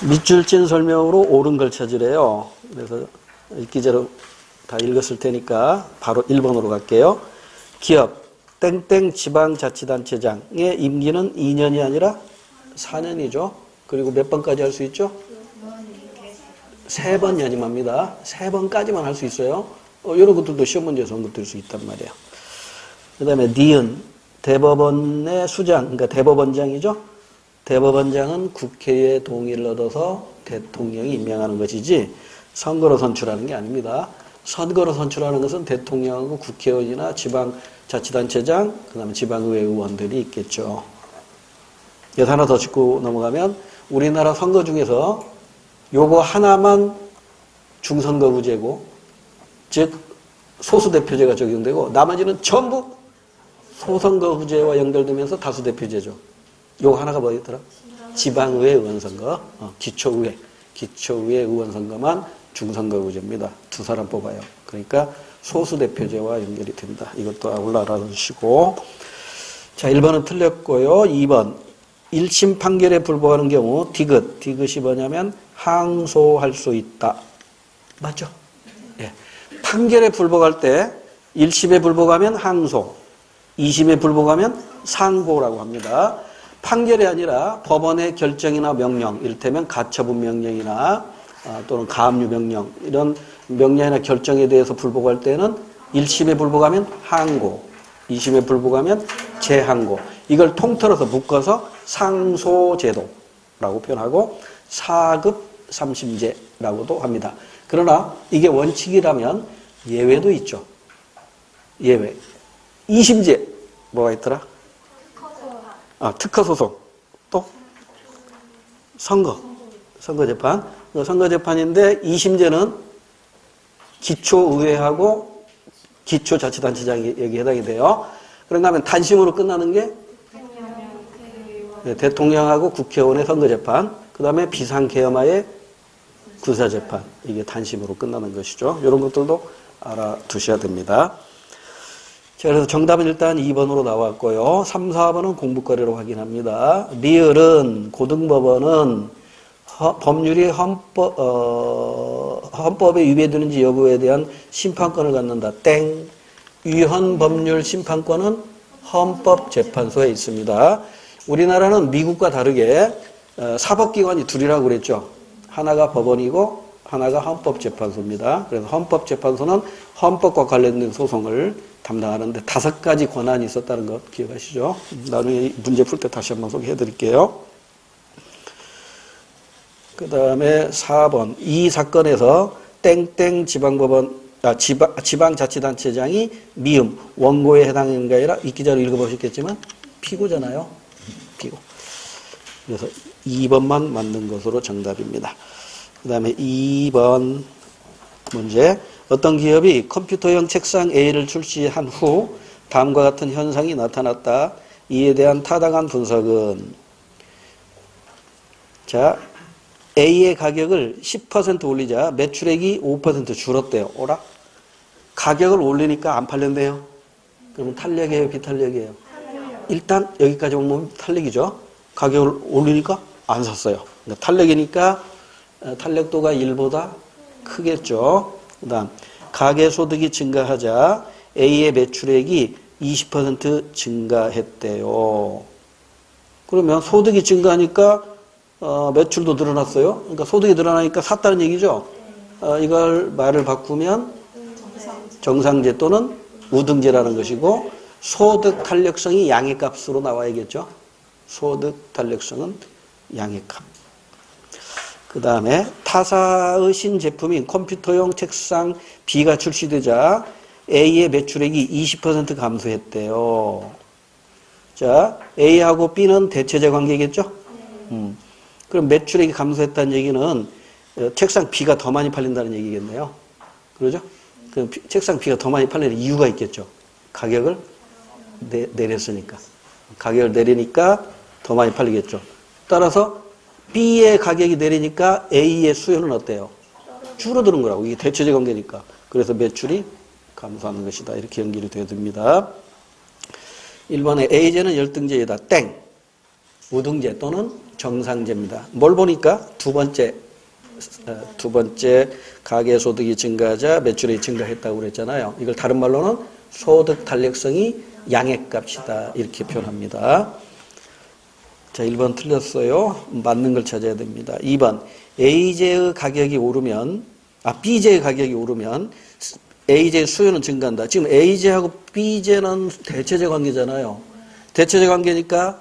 밑줄 친 설명으로 옳은 걸 찾으래요. 그래서 읽기제로 다 읽었을 테니까 바로 1번으로 갈게요. 기업 땡땡 지방자치단체장의 임기는 2년이 아니라 4년이죠. 그리고 몇 번까지 할 수 있죠? 3번 연임합니다. 3번까지만 할 수 있어요. 이런 것들도 시험 문제에서 언급될 수 있단 말이에요. 그 다음에 니은 대법원의 수장, 그러니까 대법원장이죠. 대법원장은 국회의 동의를 얻어서 대통령이 임명하는 것이지 선거로 선출하는 게 아닙니다. 선거로 선출하는 것은 대통령하고 국회의원이나 지방자치단체장, 그 다음에 지방의회 의원들이 있겠죠. 여기서 하나 더 짚고 넘어가면 우리나라 선거 중에서 요거 하나만 중선거구제고, 즉 소수대표제가 적용되고 나머지는 전부 소선거구제와 연결되면서 다수대표제죠. 요거 하나가 뭐였더라? 지방의회 의원선거, 기초의회 의원선거만 중선거구제입니다. 2사람 뽑아요. 그러니까 소수대표제와 연결이 된다. 이것도 올라가주시고. 자, 1번은 틀렸고요. 2번. 1심 판결에 불복하는 경우 디귿이 뭐냐면 항소할 수 있다. 맞죠? 예. 판결에 불복할 때 1심에 불복하면 항소, 2심에 불복하면 상고라고 합니다. 판결이 아니라 법원의 결정이나 명령, 이를테면 가처분 명령이나 또는 가압류 명령, 이런 명령이나 결정에 대해서 불복할 때는 1심에 불복하면 항고, 2심에 불복하면 재항고, 이걸 통틀어서 묶어서 상소제도라고 표현하고 4급 3심제라고도 합니다. 그러나 이게 원칙이라면 예외도 있죠. 예외. 2심제 뭐가 있더라? 특허소송. 또 선거재판. 선거재판인데 2심제는 기초의회하고 기초자치단체장이 여기 해당이 돼요. 그런가 하면 단심으로 끝나는 게 대통령하고 국회의원의 선거재판, 그 다음에 비상계엄하의 군사재판, 이게 단심으로 끝나는 것이죠. 이런 것들도 알아두셔야 됩니다. 자, 그래서 정답은 일단 2번으로 나왔고요. 3, 4번은 공부거리로 확인합니다. 리을은 고등법원은 법률이 헌법에 위배되는지 여부에 대한 심판권을 갖는다. 땡. 위헌법률 심판권은 헌법재판소에 있습니다. 우리나라는 미국과 다르게 사법기관이 둘이라고 그랬죠. 하나가 법원이고 하나가 헌법재판소입니다. 그래서 헌법재판소는 헌법과 관련된 소송을 담당하는데 5가지 권한이 있었다는 거 기억하시죠? 나중에 문제 풀 때 다시 한번 소개해 드릴게요. 그 다음에 4번. 이 사건에서 땡땡 지방자치단체장이 미음, 원고에 해당하는 게 아니라 이 기자로 읽어보셨겠지만 피고잖아요. 피고. 그래서 2번만 맞는 것으로 정답입니다. 그 다음에 2번 문제. 어떤 기업이 컴퓨터용 책상 A를 출시한 후 다음과 같은 현상이 나타났다. 이에 대한 타당한 분석은, 자, A의 가격을 10% 올리자 매출액이 5% 줄었대요. 오라? 가격을 올리니까 안 팔린대요. 그러면 탄력이에요, 비탄력이에요? 일단 여기까지 오면 탄력이죠. 가격을 올리니까 안 샀어요. 그러니까 탄력이니까 탄력도가 1보다 크겠죠. 그 다음 가계소득이 증가하자 A의 매출액이 20% 증가했대요. 그러면 소득이 증가하니까 매출도 늘어났어요. 그러니까 소득이 늘어나니까 샀다는 얘기죠. 이걸 말을 바꾸면 정상제 또는 우등제라는 것이고, 소득 탄력성이 양의값으로 나와야겠죠. 소득 탄력성은 양의값. 그 다음에 타사의 신제품인 컴퓨터용 책상 B가 출시되자 A의 매출액이 20% 감소했대요. 자, A하고 B는 대체제 관계겠죠? 그럼 매출액이 감소했다는 얘기는 책상 B가 더 많이 팔린다는 얘기겠네요. 그러죠? 그럼 책상 B가 더 많이 팔리는 이유가 있겠죠. 가격을 내렸으니까. 가격을 내리니까 더 많이 팔리겠죠. 따라서 B의 가격이 내리니까 A의 수요는 어때요? 줄어드는 거라고. 이게 대체제 관계니까. 그래서 매출이 감소하는 것이다. 이렇게 연결이 되어야 됩니다. 1번에 A제는 열등제이다. 땡. 우등제 또는 정상제입니다. 뭘 보니까 두 번째 가계소득이 증가하자 매출이 증가했다고 그랬잖아요. 이걸 다른 말로는 소득 탄력성이 양액값이다 이렇게 표현합니다. 자, 1번 틀렸어요. 맞는 걸 찾아야 됩니다. 2번 A제의 가격이 오르면 B제의 가격이 오르면 A제의 수요는 증가한다. 지금 A제하고 B제는 대체제 관계잖아요. 대체제 관계니까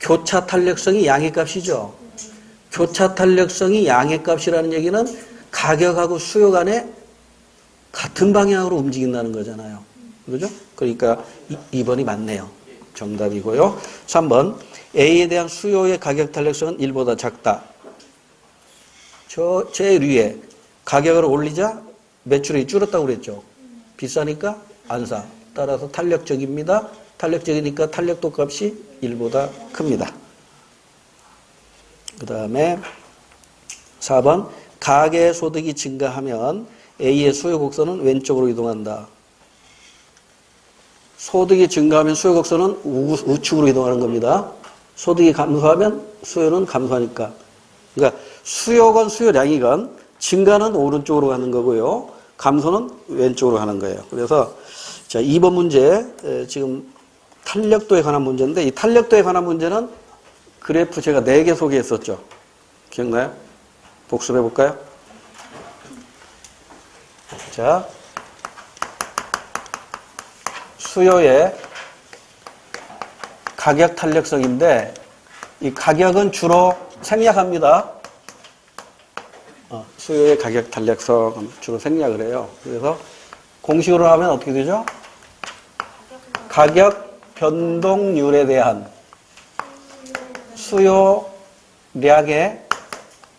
교차 탄력성이 양액값이죠. 교차 탄력성이 양액값이라는 얘기는 가격하고 수요 간에 같은 방향으로 움직인다는 거잖아요. 그렇죠? 그러니까 2번이 맞네요. 정답이고요. 3번 A에 대한 수요의 가격 탄력성은 1보다 작다. 제일 위에 가격을 올리자 매출이 줄었다고 그랬죠. 비싸니까 안 사. 따라서 탄력적입니다. 탄력적이니까 탄력도 값이 1보다 큽니다. 그 다음에 4번 가계 소득이 증가하면 A의 수요 곡선은 왼쪽으로 이동한다. 소득이 증가하면 수요 곡선은 우측으로 이동하는 겁니다. 소득이 감소하면 수요는 감소하니까. 그러니까 수요건 수요량이건 증가는 오른쪽으로 가는 거고요. 감소는 왼쪽으로 가는 거예요. 그래서 자, 2번 문제 지금 탄력도에 관한 문제인데 이 탄력도에 관한 문제는 그래프 제가 4개 소개했었죠. 기억나요? 복습해 볼까요? 자, 수요의 가격 탄력성인데 이 가격은 주로 생략합니다. 수요의 가격 탄력성 주로 생략을 해요. 그래서 공식으로 하면 어떻게 되죠? 가격 변동률에 대한 수요량의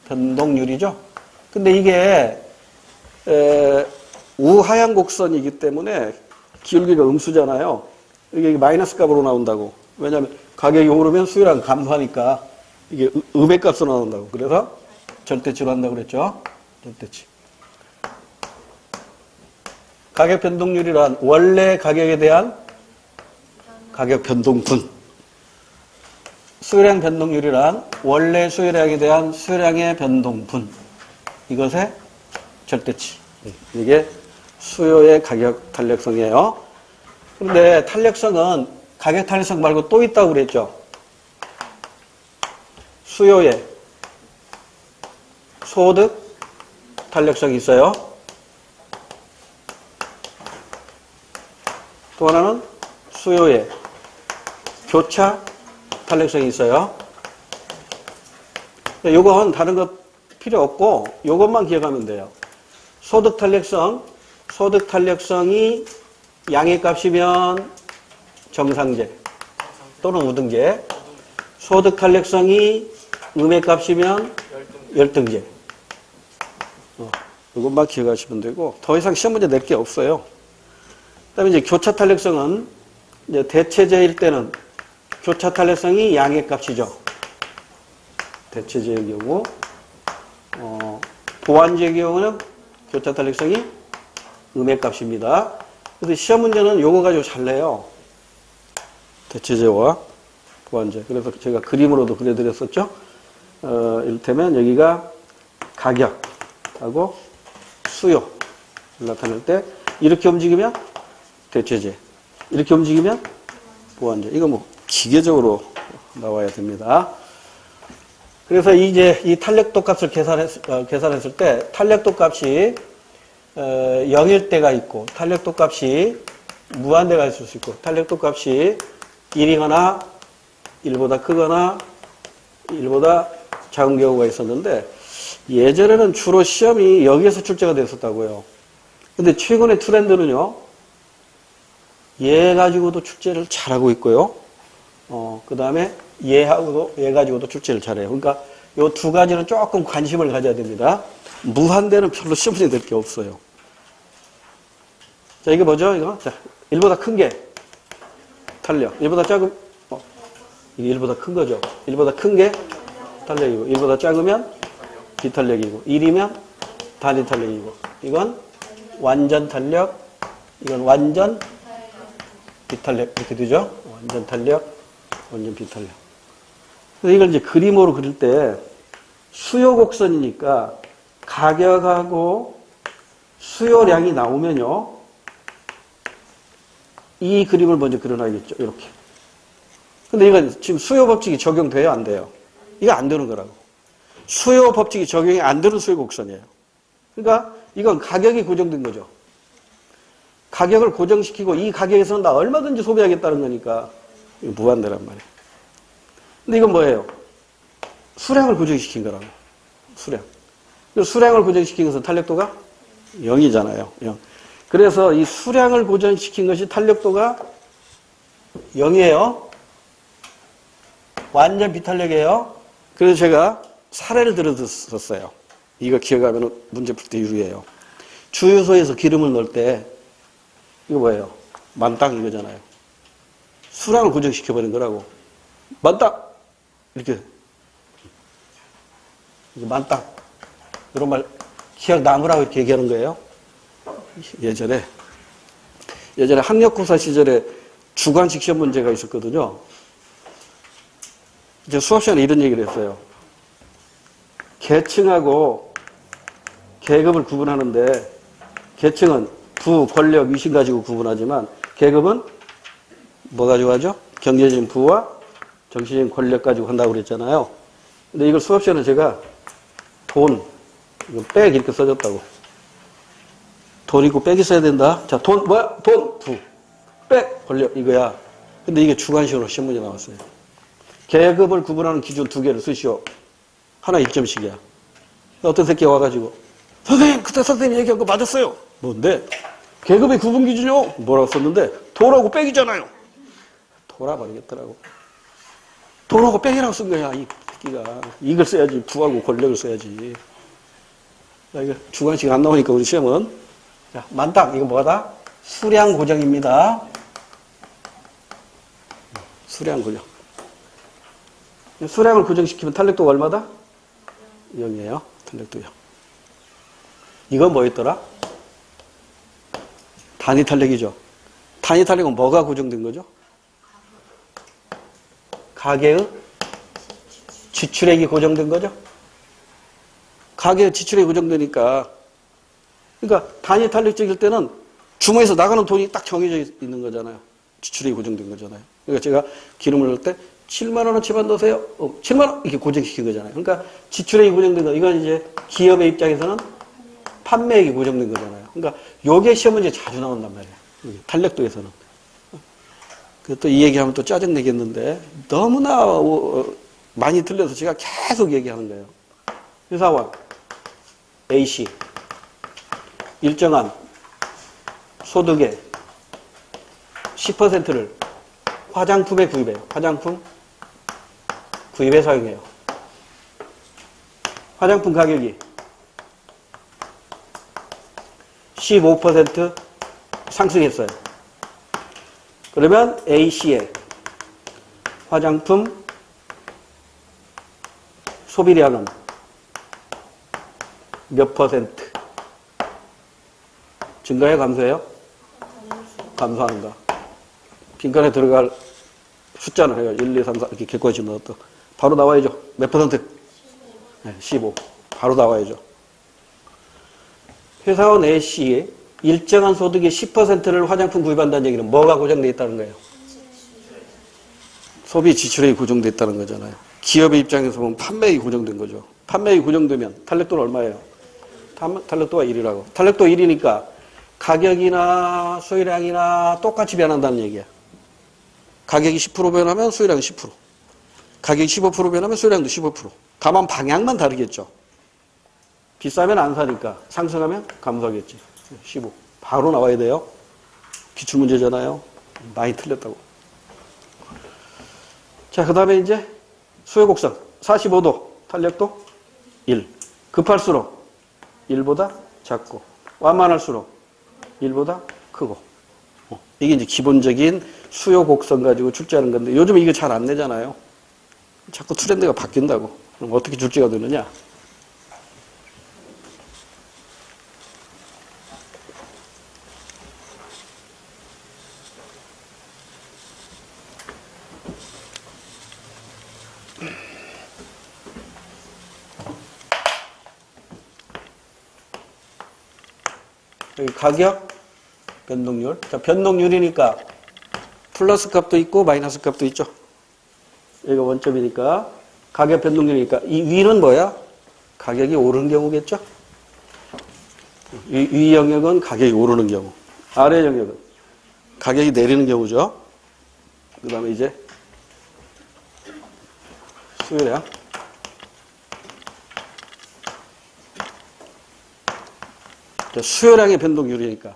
변동률이죠. 근데 이게 우하향 곡선이기 때문에 기울기가 음수잖아요. 이게 마이너스 값으로 나온다고. 왜냐하면 가격이 오르면 수요량 감소하니까 이게 음의 값으로 나온다고. 그래서 절대치로 한다고 그랬죠. 절대치. 가격 변동률이란 원래 가격에 대한 가격 변동분. 수요량 변동률이란 원래 수요량에 대한 수요량의 변동분. 이것의 절대치. 이게 수요의 가격 탄력성이에요. 그런데 탄력성은 가격 탄력성 말고 또 있다고 그랬죠. 수요의 소득 탄력성이 있어요. 또 하나는 수요의 교차 탄력성이 있어요. 요건 다른 거 필요 없고 요것만 기억하면 돼요. 소득 탄력성이 양의 값이면 정상제 또는 우등제. 소득 탄력성이 음의 값이면 열등제. 이것만 기억하시면 되고 더 이상 시험 문제 낼 게 없어요. 그다음에 이제 교차 탄력성은 이제 대체제일 때는 교차 탄력성이 양의 값이죠. 대체제의 경우 보완제의 경우는 교차 탄력성이 음의 값입니다. 그래서 시험 문제는 요거 가지고 잘 내요. 대체제와 보완제. 그래서 제가 그림으로도 그려드렸었죠. 이를테면 여기가 가격하고 수요 나타낼 때 이렇게 움직이면 대체제, 이렇게 움직이면 보완제. 이거 뭐 기계적으로 나와야 됩니다. 그래서 이제 이 탄력도 값을 계산했을 때 탄력도 값이 0일 때가 있고 탄력도 값이 무한대가 있을 수 있고 탄력도 값이 1이거나 1보다 크거나 1보다 작은 경우가 있었는데 예전에는 주로 시험이 여기에서 출제가 됐었다고요. 근데 최근의 트렌드는요. 얘 가지고도 출제를 잘하고 있고요. 그 다음에 얘 가지고도 출제를 잘해요. 그러니까 요 두 가지는 조금 관심을 가져야 됩니다. 무한대는 별로 시험 문제 될 게 없어요. 자, 이게 뭐죠? 이거? 자, 1보다 큰 게 탄력. 1보다 작은, 이게 1보다 큰 거죠. 1보다 큰 게 탄력이고, 1보다 작으면 비탄력이고, 1이면 단위 탄력이고, 이건 완전 탄력, 이건 완전 비탄력. 이렇게 되죠? 완전 탄력, 완전 비탄력. 그래서 이걸 이제 그림으로 그릴 때 수요 곡선이니까 가격하고 수요량이 나오면요. 이 그림을 먼저 그려놔야겠죠. 이렇게. 근데 이건 지금 수요 법칙이 적용돼요? 안 돼요? 이거 안 되는 거라고. 수요 법칙이 적용이 안 되는 수요 곡선이에요. 그러니까 이건 가격이 고정된 거죠. 가격을 고정시키고 이 가격에서는 나 얼마든지 소비하겠다는 거니까 이거 무한대란 말이에요. 근데 이건 뭐예요? 수량을 고정시킨 거라고. 수량. 수량을 고정시킨 것은 탄력도가 0이잖아요. 0. 그래서 이 수량을 고정시킨 것이 탄력도가 0이에요. 완전 비탄력이에요. 그래서 제가 사례를 들어줬었어요. 이거 기억하면 문제 풀 때 유리해요. 주유소에서 기름을 넣을 때 이거 뭐예요? 만땅 이거잖아요. 수량을 고정시켜버린 거라고. 만땅! 이렇게. 이거 만땅. 이런 말 기억나무라고 이렇게 얘기하는 거예요. 예전에 학력고사 시절에 주관식 시험 문제가 있었거든요. 이제 수업 시간에 이런 얘기를 했어요. 계층하고 계급을 구분하는데 계층은 부, 권력, 위신 가지고 구분하지만 계급은 뭐 가지고 하죠? 경제적인 부와 정치적인 권력 가지고 한다고 그랬잖아요. 근데 이걸 수업 시간에 제가 돈, 이거 백 이렇게 써줬다고. 돈 있고 빽이 써야 된다. 자, 돈, 뭐야? 돈, 부, 빽, 권력, 이거야. 근데 이게 주관식으로 시험문제 나왔어요. 계급을 구분하는 기준 2개를 쓰시오. 하나 1점씩이야. 어떤 새끼가 와가지고, 선생님, 그때 선생님 얘기한 거 맞았어요. 뭔데? 계급의 구분 기준이요? 뭐라고 썼는데, 도라고 빽이잖아요. 돌아버리겠더라고. 도라고 빽이라고 쓴 거야, 이 새끼가. 이걸 써야지, 부하고 권력을 써야지. 자, 이거 주관식 안 나오니까 우리 시험은. 자, 만땅, 이거 뭐다? 수량 고정입니다. 수량 고정. 수량을 고정시키면 탄력도가 얼마다? 0이에요. 탄력도 0. 이건 뭐였더라? 단위 탄력이죠. 단위 탄력은 뭐가 고정된 거죠? 가계의 지출액이 고정된 거죠? 가계의 지출액이 고정되니까. 그러니까 단위 탄력적일 때는 주머니에서 나가는 돈이 딱 정해져 있는 거잖아요. 지출액이 고정된 거잖아요. 그러니까 제가 기름을 넣을 때 7만 원어치만 넣으세요. 7만 원 이렇게 고정시킨 거잖아요. 그러니까 지출액이 고정된 거. 이건 이제 기업의 입장에서는 판매액이 고정된 거잖아요. 그러니까 요게 시험 문제 자주 나온단 말이에요. 탄력도에서는. 또 이 얘기하면 또 짜증내겠는데 너무나 많이 틀려서 제가 계속 얘기하는 거예요. 회사원 A씨 일정한 소득의 10%를 화장품에 구입해요. 화장품 구입에 사용해요. 화장품 가격이 15% 상승했어요. 그러면 A씨의 화장품 소비량은 몇 퍼센트 증가해 감소해요? 감소하는가? 빈칸에 들어갈 숫자는 해요. 1, 2, 3, 4 이렇게 객관식 넣었다. 바로 나와야죠. 몇 퍼센트? 네, 15. 바로 나와야죠. 회사원 A씨 일정한 소득의 10%를 화장품 구입한다는 얘기는 뭐가 고정되어 있다는 거예요? 소비 지출액이 고정되어 있다는 거잖아요. 기업의 입장에서 보면 판매액이 고정된 거죠. 판매액이 고정되면 탄력도는 얼마예요? 탄력도가 1이라고. 탄력도 1이니까 가격이나 소유량이나 똑같이 변한다는 얘기야. 가격이 10% 변하면 소유량이 10%. 가격이 15% 변하면 소유량도 15%. 다만 방향만 다르겠죠. 비싸면 안 사니까 상승하면 감소하겠지. 15. 바로 나와야 돼요. 기출문제잖아요. 많이 틀렸다고. 자, 그 다음에 이제 수요곡선 45도 탄력도 1. 급할수록 1보다 작고 완만할수록 1보다 크고. 이게 이제 기본적인 수요곡선 가지고 출제하는 건데 요즘 이거 잘 안 내잖아요. 자꾸 트렌드가 바뀐다고. 그럼 어떻게 출제가 되느냐? 여기 가격, 변동률. 자, 변동률이니까 플러스 값도 있고 마이너스 값도 있죠. 여기가 원점이니까 가격 변동률이니까 이 위는 뭐야? 가격이 오르는 경우겠죠. 위 영역은 가격이 오르는 경우, 아래 영역은 가격이 내리는 경우죠. 그 다음에 이제 수요량. 수요량의 변동률이니까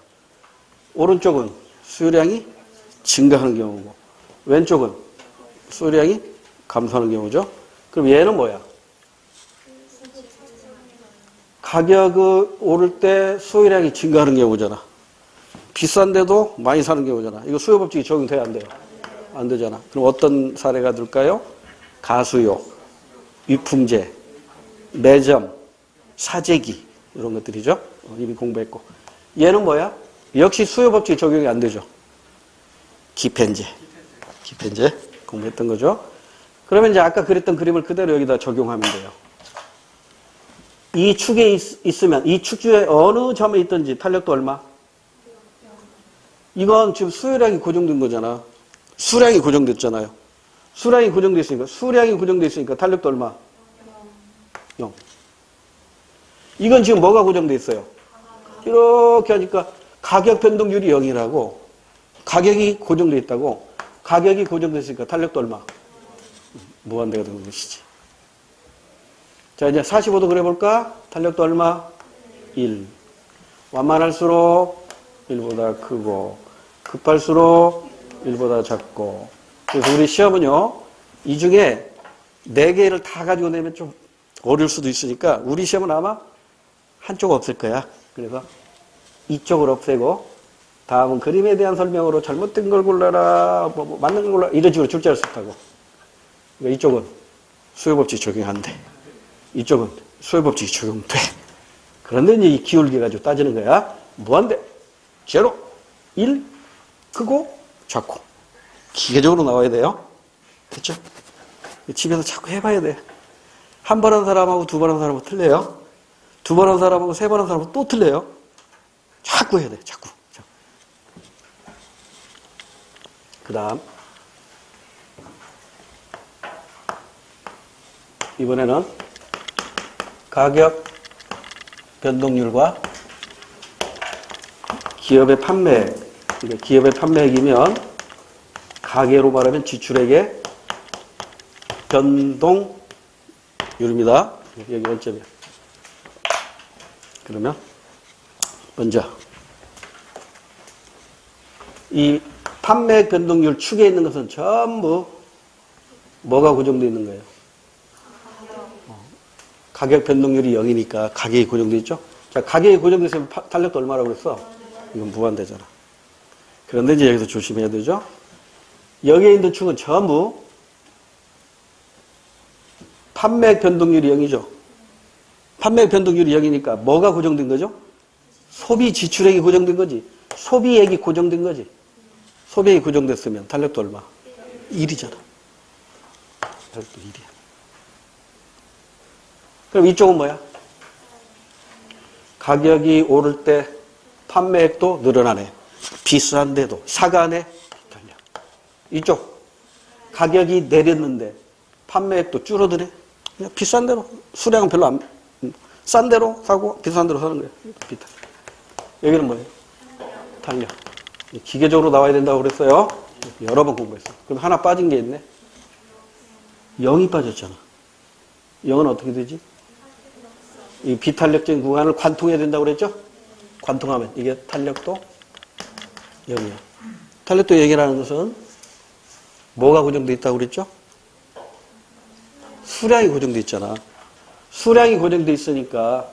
오른쪽은 수요량이 증가하는 경우고 왼쪽은 수요량이 감소하는 경우죠. 그럼 얘는 뭐야? 가격이 오를 때 수요량이 증가하는 경우잖아. 비싼데도 많이 사는 경우잖아. 이거 수요법칙이 적용돼야 안 돼요? 안 되잖아. 그럼 어떤 사례가 될까요? 가수요, 유품제, 매점, 사재기 이런 것들이죠. 이미 공부했고. 얘는 뭐야? 역시 수요법칙이 적용이 안 되죠. 기펜제 공부했던 거죠. 그러면 이제 아까 그랬던 그림을 그대로 여기다 적용하면 돼요. 이 축에 있으면 이 축 중에 어느 점에 있든지 탄력도 얼마? 이건 지금 수요량이 고정된 거잖아. 수량이 고정됐잖아요. 수량이 고정돼 있으니까 탄력도 얼마? 0. 이건 지금 뭐가 고정돼 있어요? 이렇게 하니까 가격 변동률이 0이라고. 가격이 고정돼 있다고. 가격이 고정됐으니까 탄력도 얼마? 무한대가 되는 것이지. 자, 이제 45도 그려볼까? 탄력도 얼마? 1. 완만할수록 1보다 크고, 급할수록 1보다 작고. 그래서 우리 시험은요, 이 중에 4개를 다 가지고 내면 좀 어려울 수도 있으니까, 우리 시험은 아마 한쪽 없을 거야. 그래서 이쪽을 없애고, 다음은 그림에 대한 설명으로 잘못된 걸 골라라, 맞는 걸 골라라, 이런 식으로 출제할 수 있다고. 그러니까 이쪽은 수요법칙 적용 안 돼. 이쪽은 수요법칙이 적용돼. 그런데 이제 이 기울기 가지고 따지는 거야. 무한대, 제로, 1, 크고, 작고. 기계적으로 나와야 돼요. 됐죠? 집에서 자꾸 해봐야 돼. 한 번 한 사람하고 두 번 한 사람하고 틀려요. 두 번 한 사람하고 세 번 한 사람하고 또 틀려요. 자꾸 해야 돼. 자꾸. 그 다음 이번에는 가격 변동률과 기업의 판매액. 그러니까 기업의 판매액이면 가계로 말하면 지출액의 변동률입니다. 여기 원점이야. 그러면 먼저 이 판매액 변동률 축에 있는 것은 전부 뭐가 고정되어 있는 거예요? 가격 변동률이 0이니까 가격이 고정되어 있죠? 자, 가격이 고정되어 있으면 탄력도 얼마라고 그랬어? 이건 무한대잖아. 그런데 이제 여기서 조심해야 되죠? 여기에 있는 축은 전부 판매액 변동률이 0이죠? 판매액 변동률이 0이니까 뭐가 고정된 거죠? 소비 지출액이 고정된 거지. 소비액이 고정된 거지. 소비액이 고정됐으면 탄력도 얼마? 1이잖아. 탄력도 1이야. 그럼 이쪽은 뭐야? 가격이 오를 때 판매액도 늘어나네. 비싼데도 사가네. 탄력. 이쪽 가격이 내렸는데 판매액도 줄어드네. 그냥 비싼 대로 수량은 별로 안 싼 대로 사고 비싼 대로 사는 거예요. 비탄. 여기는 뭐예요? 탄력. 기계적으로 나와야 된다고 그랬어요. 여러 번 공부했어. 그럼 하나 빠진 게 있네. 0이 빠졌잖아. 0은 어떻게 되지? 이 비탄력적인 구간을 관통해야 된다고 그랬죠? 관통하면 이게 탄력도 0이야. 탄력도 0이라는 것은 뭐가 고정되어 있다고 그랬죠? 수량이 고정되어 있잖아. 수량이 고정되어 있으니까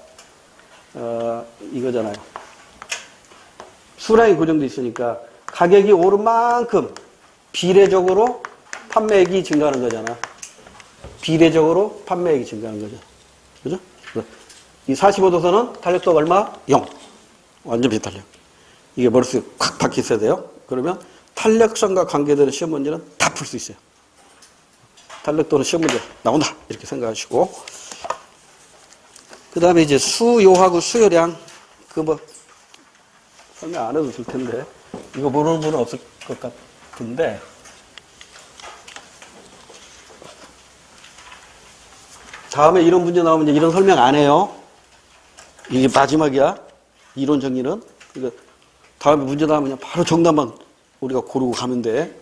이거잖아요. 수량이 고정되어 있으니까 가격이 오른 만큼 비례적으로 판매액이 증가하는 거잖아. 비례적으로 판매액이 증가하는 거죠. 그죠? 이 45도선은 탄력도가 얼마? 0. 완전 비탄력. 이게 머릿속에 콱 박혀 있어야 돼요. 그러면 탄력성과 관계되는 시험 문제는 다 풀 수 있어요. 탄력도는 시험 문제 나온다. 이렇게 생각하시고. 그 다음에 이제 수요하고 수요량. 설명 안 해도 될 텐데. 이거 모르는 분은 없을 것 같은데. 다음에 이런 문제 나오면 이제 이런 설명 안 해요. 이게 마지막이야. 이론 정리는. 그러니까 다음에 문제 나오면 그냥 바로 정답만 우리가 고르고 가면 돼.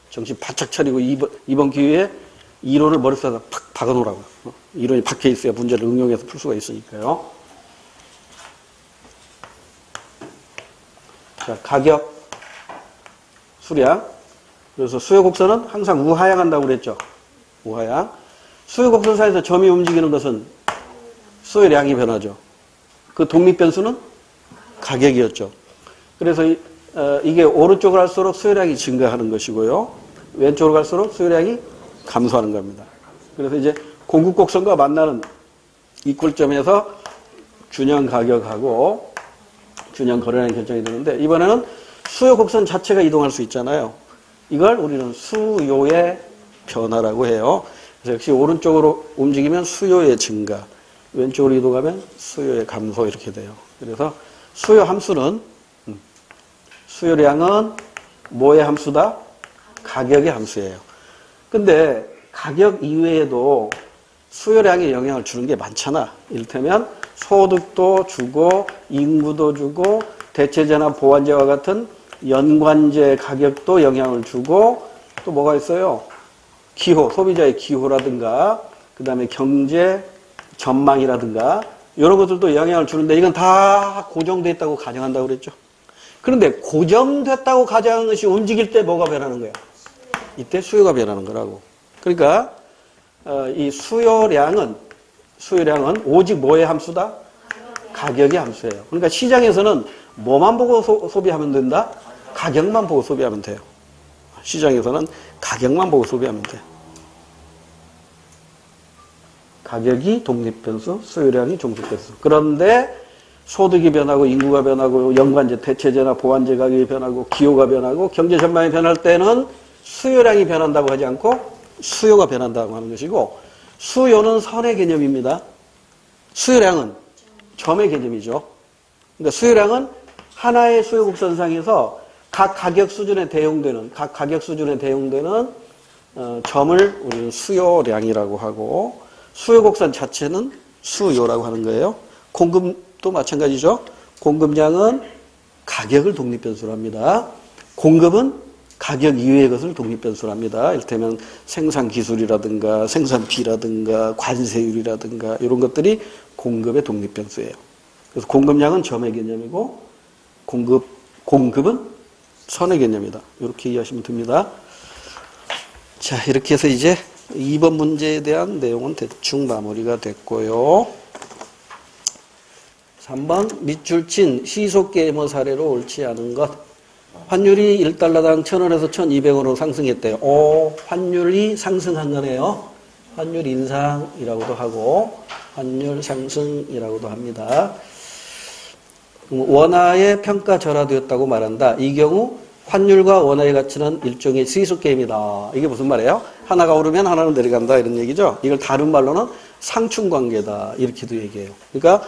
정신 바짝 차리고 이번 기회에 이론을 머릿속에다 팍 박아놓으라고. 이론이 박혀 있어야 문제를 응용해서 풀 수가 있으니까요. 자, 가격, 수량. 그래서 수요 곡선은 항상 우하향한다고 그랬죠. 우하향. 수요 곡선 사이에서 점이 움직이는 것은 수요량이 변하죠. 그 독립변수는 가격이었죠. 그래서 이게 오른쪽으로 갈수록 수요량이 증가하는 것이고요. 왼쪽으로 갈수록 수요량이 감소하는 겁니다. 그래서 이제 공급 곡선과 만나는 이꼴점에서 균형 가격하고 균형 거래량이 결정이 되는데 이번에는 수요 곡선 자체가 이동할 수 있잖아요. 이걸 우리는 수요의 변화라고 해요. 그래서 역시 오른쪽으로 움직이면 수요의 증가, 왼쪽으로 이동하면 수요의 감소 이렇게 돼요. 그래서 수요 함수는 수요량은 뭐의 함수다? 가격의 함수예요. 근데 가격 이외에도 수요량에 영향을 주는 게 많잖아. 이를테면 소득도 주고 인구도 주고 대체재나 보완재와 같은 연관재 가격도 영향을 주고 또 뭐가 있어요? 기호, 소비자의 기호라든가 그 다음에 경제 전망이라든가 이런 것들도 영향을 주는데 이건 다 고정되어 있다고 가정한다고 그랬죠. 그런데 고정됐다고 가정한 것이 움직일 때 뭐가 변하는 거야? 이때 수요가 변하는 거라고. 그러니까 이 수요량은 오직 뭐의 함수다? 가격의 함수예요. 그러니까 시장에서는 뭐만 보고 소비하면 된다? 가격만 보고 소비하면 돼요. 시장에서는 가격만 보고 소비하면 돼. 가격이 독립변수, 수요량이 종속변수. 그런데 소득이 변하고 인구가 변하고 연관재, 대체재나 보완재 가격이 변하고 기호가 변하고 경제 전망이 변할 때는 수요량이 변한다고 하지 않고 수요가 변한다고 하는 것이고 수요는 선의 개념입니다. 수요량은 점의 개념이죠. 그러니까 수요량은 하나의 수요 곡선상에서 각 가격 수준에 대응되는 점을 우리는 수요량이라고 하고 수요 곡선 자체는 수요라고 하는 거예요. 공급도 마찬가지죠. 공급량은 가격을 독립변수로 합니다. 공급은 가격 이외의 것을 독립변수로 합니다. 이를테면 생산기술이라든가 생산비라든가 관세율이라든가 이런 것들이 공급의 독립변수예요. 그래서 공급량은 점의 개념이고 공급은 선의 개념이다. 이렇게 이해하시면 됩니다. 자, 이렇게 해서 이제 2번 문제에 대한 내용은 대충 마무리가 됐고요. 3번 밑줄 친 시소게이머 사례로 옳지 않은 것. 환율이 1달러당 1,000원에서 1,200원으로 상승했대요. 환율이 상승한 거네요. 환율 인상이라고도 하고 환율 상승이라고도 합니다. 원화의 평가절하되었다고 말한다. 이 경우 환율과 원화의 가치는 일종의 시소게임이다. 이게 무슨 말이에요? 하나가 오르면 하나는 내려간다 이런 얘기죠. 이걸 다른 말로는 상충관계다 이렇게도 얘기해요. 그러니까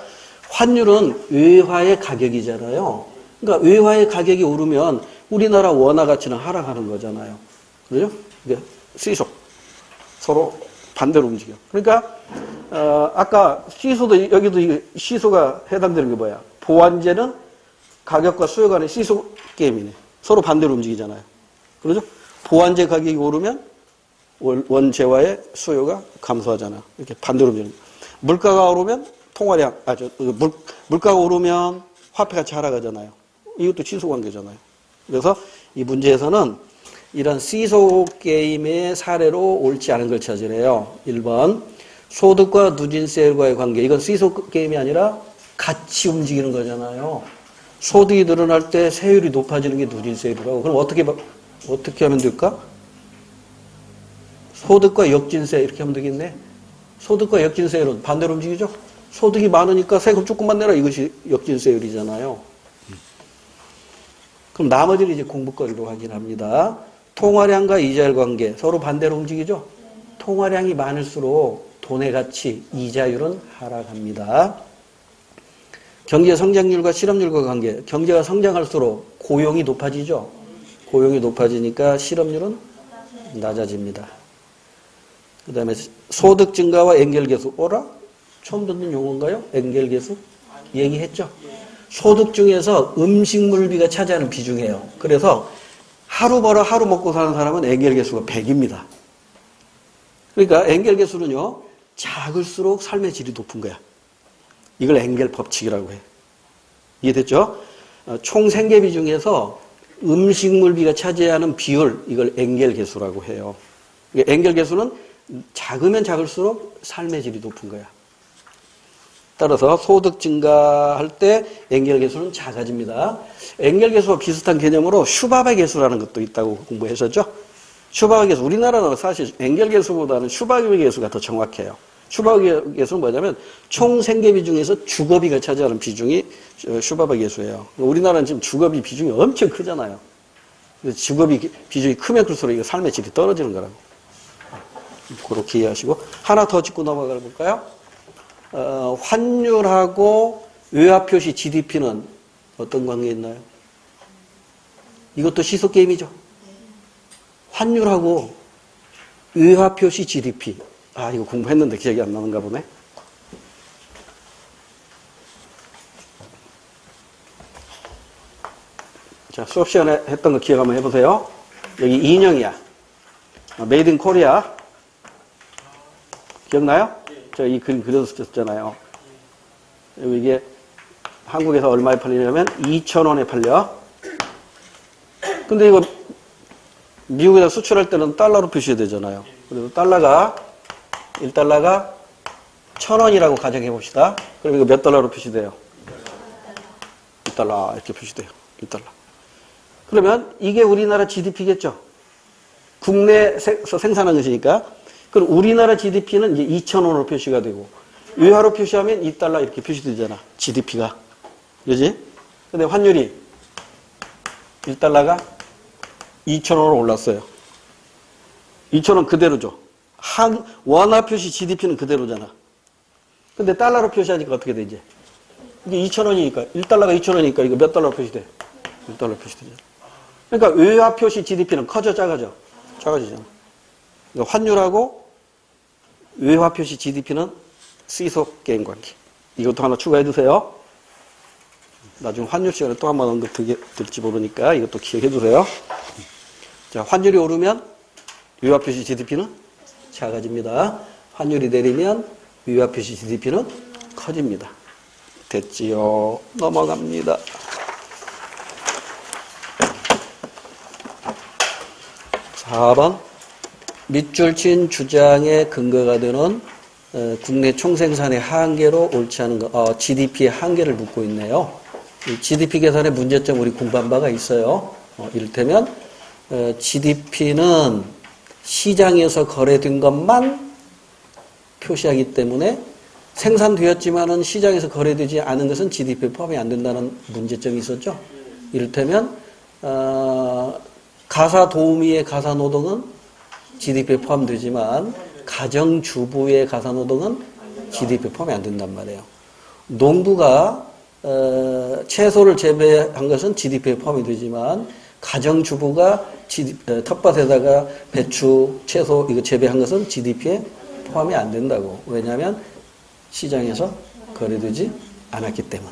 환율은 외화의 가격이잖아요. 그러니까 외화의 가격이 오르면 우리나라 원화 가치는 하락하는 거잖아요. 그죠? 이게 시소. 서로 반대로 움직여. 그러니까 아까 시소도 여기도 시소가 해당되는 게 뭐야? 보완재는 가격과 수요 간의 시소 게임이네. 서로 반대로 움직이잖아요. 그러죠? 보완재 가격이 오르면 원재화의 수요가 감소하잖아. 이렇게 반대로 움직이는. 물가가 오르면 통화량, 물가가 오르면 화폐 가치 하락하잖아요. 이것도 시소 관계잖아요. 그래서 이 문제에서는 이런 시소 게임의 사례로 옳지 않은 걸 찾으래요. 1번 소득과 누진세율과의 관계. 이건 시소 게임이 아니라 같이 움직이는 거잖아요. 소득이 늘어날 때 세율이 높아지는 게 누진세율이라고. 그럼 어떻게 하면 될까? 소득과 역진세 이렇게 하면 되겠네. 소득과 역진세율은 반대로 움직이죠. 소득이 많으니까 세금 조금만 내라 이것이 역진세율이잖아요. 그럼 나머지는 이제 공부거리로 확인합니다. 통화량과 이자율 관계 서로 반대로 움직이죠. 통화량이 많을수록 돈의 가치, 이자율은 하락합니다. 경제 성장률과 실업률과 관계. 경제가 성장할수록 고용이 높아지죠. 고용이 높아지니까 실업률은 낮아집니다. 그 다음에 소득 증가와 엔겔계수. 어라? 처음 듣는 용어인가요? 엔겔계수? 얘기했죠. 소득 중에서 음식물비가 차지하는 비중이에요. 그래서 하루 벌어 하루 먹고 사는 사람은 엔겔계수가 100입니다. 그러니까 엔겔계수는요. 작을수록 삶의 질이 높은 거야. 이걸 엔겔 법칙이라고 해. 이해됐죠? 총 생계비 중에서 음식물비가 차지하는 비율, 이걸 엔겔계수라고 해요. 엔겔계수는 작으면 작을수록 삶의 질이 높은 거야. 따라서 소득 증가할 때 엔겔계수는 작아집니다. 엔겔계수와 비슷한 개념으로 슈바베 계수라는 것도 있다고 공부했었죠. 슈바베 계수, 우리나라는 사실 엔겔계수보다는 슈바베 계수가 더 정확해요. 슈바베 계수는 뭐냐면 총 생계비 중에서 주거비가 차지하는 비중이 슈바베 계수예요. 우리나라는 지금 주거비 비중이 엄청 크잖아요. 주거비 비중이 크면 클수록 이거 삶의 질이 떨어지는 거라고. 그렇게 이해하시고 하나 더 짚고 넘어가 볼까요? 환율하고 외화표시 GDP는 어떤 관계 있나요? 이것도 시속 게임이죠. 환율하고 외화표시 GDP. 아, 이거 공부했는데 기억이 안 나는가 보네. 자, 수업 시간에 했던 거 기억 한번 해보세요. 여기 인형이야. 메이드 인 코리아. 기억나요? 저 이 그림 그렸었잖아요. 이게 한국에서 얼마에 팔리냐면 2,000원에 팔려. 근데 이거 미국에다 수출할 때는 달러로 표시해야 되잖아요. 그래서 달러가 1달러가 1,000원이라고 가정해 봅시다. 그럼 이거 몇 달러로 표시돼요? 1달러 이렇게 표시돼요. 1달러. 그러면 이게 우리나라 GDP겠죠? 국내에서 생산한 것이니까. 그럼 우리나라 GDP는 이제 2,000원으로 표시가 되고 외화로 표시하면 2달러 이렇게 표시되잖아. GDP가. 그지? 근데 환율이 1달러가 2,000원으로 올랐어요. 2,000원 그대로죠. 원화 표시 GDP는 그대로잖아. 근데 달러로 표시하니까 어떻게 되지? 이게 2,000원이니까 1달러가 2,000원이니까 이거 몇 달러로 표시돼? 1달러 표시되잖아. 그러니까 외화 표시 GDP는 커져 작아져? 작아지잖아. 그러니까 환율하고 외화 표시 GDP는 시속 게임 관계. 이것도 하나 추가해 두세요. 나중에 환율 시간에 또 한 번 언급 될지 모르니까 이것도 기억해 두세요. 자, 환율이 오르면 외화 표시 GDP는 작아집니다. 환율이 내리면 외화 표시 GDP는 커집니다. 됐지요? 넘어갑니다. 4번. 밑줄 친 주장의 근거가 되는 국내 총생산의 한계로 옳지 않은 거, GDP의 한계를 묻고 있네요. 이 GDP 계산의 문제점 우리 공부한 바가 있어요. 이를테면 GDP는 시장에서 거래된 것만 표시하기 때문에 생산되었지만은 시장에서 거래되지 않은 것은 GDP에 포함이 안 된다는 문제점이 있었죠. 이를테면 가사 도우미의 가사 노동은 GDP에 포함되지만 가정주부의 가사노동은 GDP에 포함이 안 된단 말이에요. 농부가 채소를 재배한 것은 GDP에 포함이 되지만 가정주부가 텃밭에다가 배추, 채소 이거 재배한 것은 GDP에 포함이 안 된다고. 왜냐하면 시장에서 거래되지 않았기 때문에.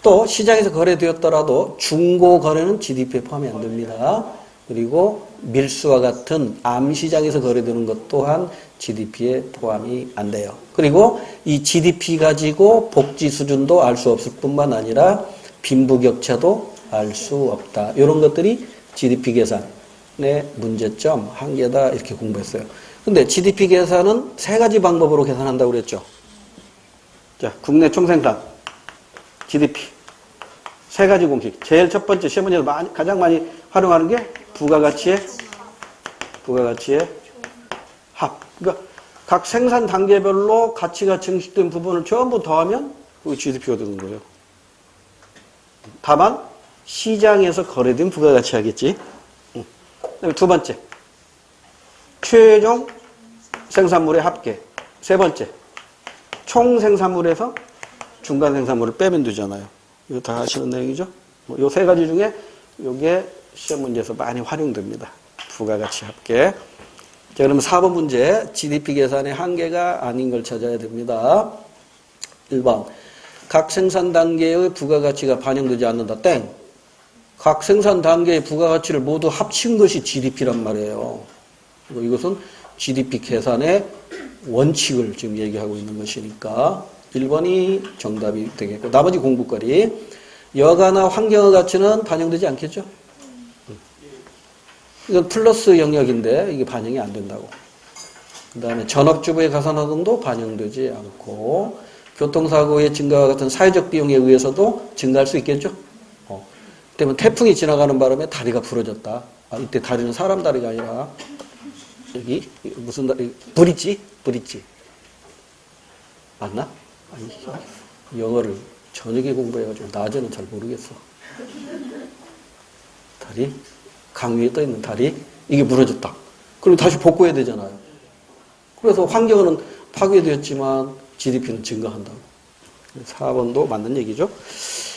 또 시장에서 거래되었더라도 중고 거래는 GDP에 포함이 안 됩니다. 그리고 밀수와 같은 암시장에서 거래되는 것 또한 GDP에 포함이 안 돼요. 그리고 이 GDP 가지고 복지 수준도 알 수 없을 뿐만 아니라 빈부격차도 알 수 없다. 이런 것들이 GDP 계산의 문제점, 한계다 이렇게 공부했어요. 근데 GDP 계산은 세 가지 방법으로 계산한다고 그랬죠. 자, 국내 총생산, GDP. 세 가지 공식. 제일 첫 번째 시험 문제에서 가장 많이 활용하는 게 부가가치의 합. 그러니까 각 생산 단계별로 가치가 증식된 부분을 전부 더하면 그게 GDP가 되는 거예요. 다만 시장에서 거래된 부가가치 하겠지. 그다음에 두 번째, 최종 생산물의 합계. 세 번째, 총 생산물에서 중간 생산물을 빼면 되잖아요. 이거 다 아시는 내용이죠? 요 세 가지 중에 요게 시험 문제에서 많이 활용됩니다. 부가가치 합계. 자, 그러면 4번 문제. GDP 계산의 한계가 아닌 걸 찾아야 됩니다. 1번. 각 생산 단계의 부가가치가 반영되지 않는다. 땡. 각 생산 단계의 부가가치를 모두 합친 것이 GDP란 말이에요. 이것은 GDP 계산의 원칙을 지금 얘기하고 있는 것이니까 1번이 정답이 되겠고, 나머지 공부거리. 여가나 환경의 가치는 반영되지 않겠죠? 이건 플러스 영역인데 이게 반영이 안 된다고. 그 다음에 전업주부의 가사노동도 반영되지 않고, 교통사고의 증가와 같은 사회적 비용에 의해서도 증가할 수 있겠죠? 때문에 태풍이 지나가는 바람에 다리가 부러졌다. 이때 다리는 사람 다리가 아니라 여기 무슨 다리? 브릿지? 맞나? 아니, 영어를 저녁에 공부해가지고 낮에는 잘 모르겠어. 다리? 강 위에 떠 있는 다리? 이게 부러졌다. 그럼 다시 복구해야 되잖아요. 그래서 환경은 파괴되었지만 GDP는 증가한다고. 4번도 맞는 얘기죠.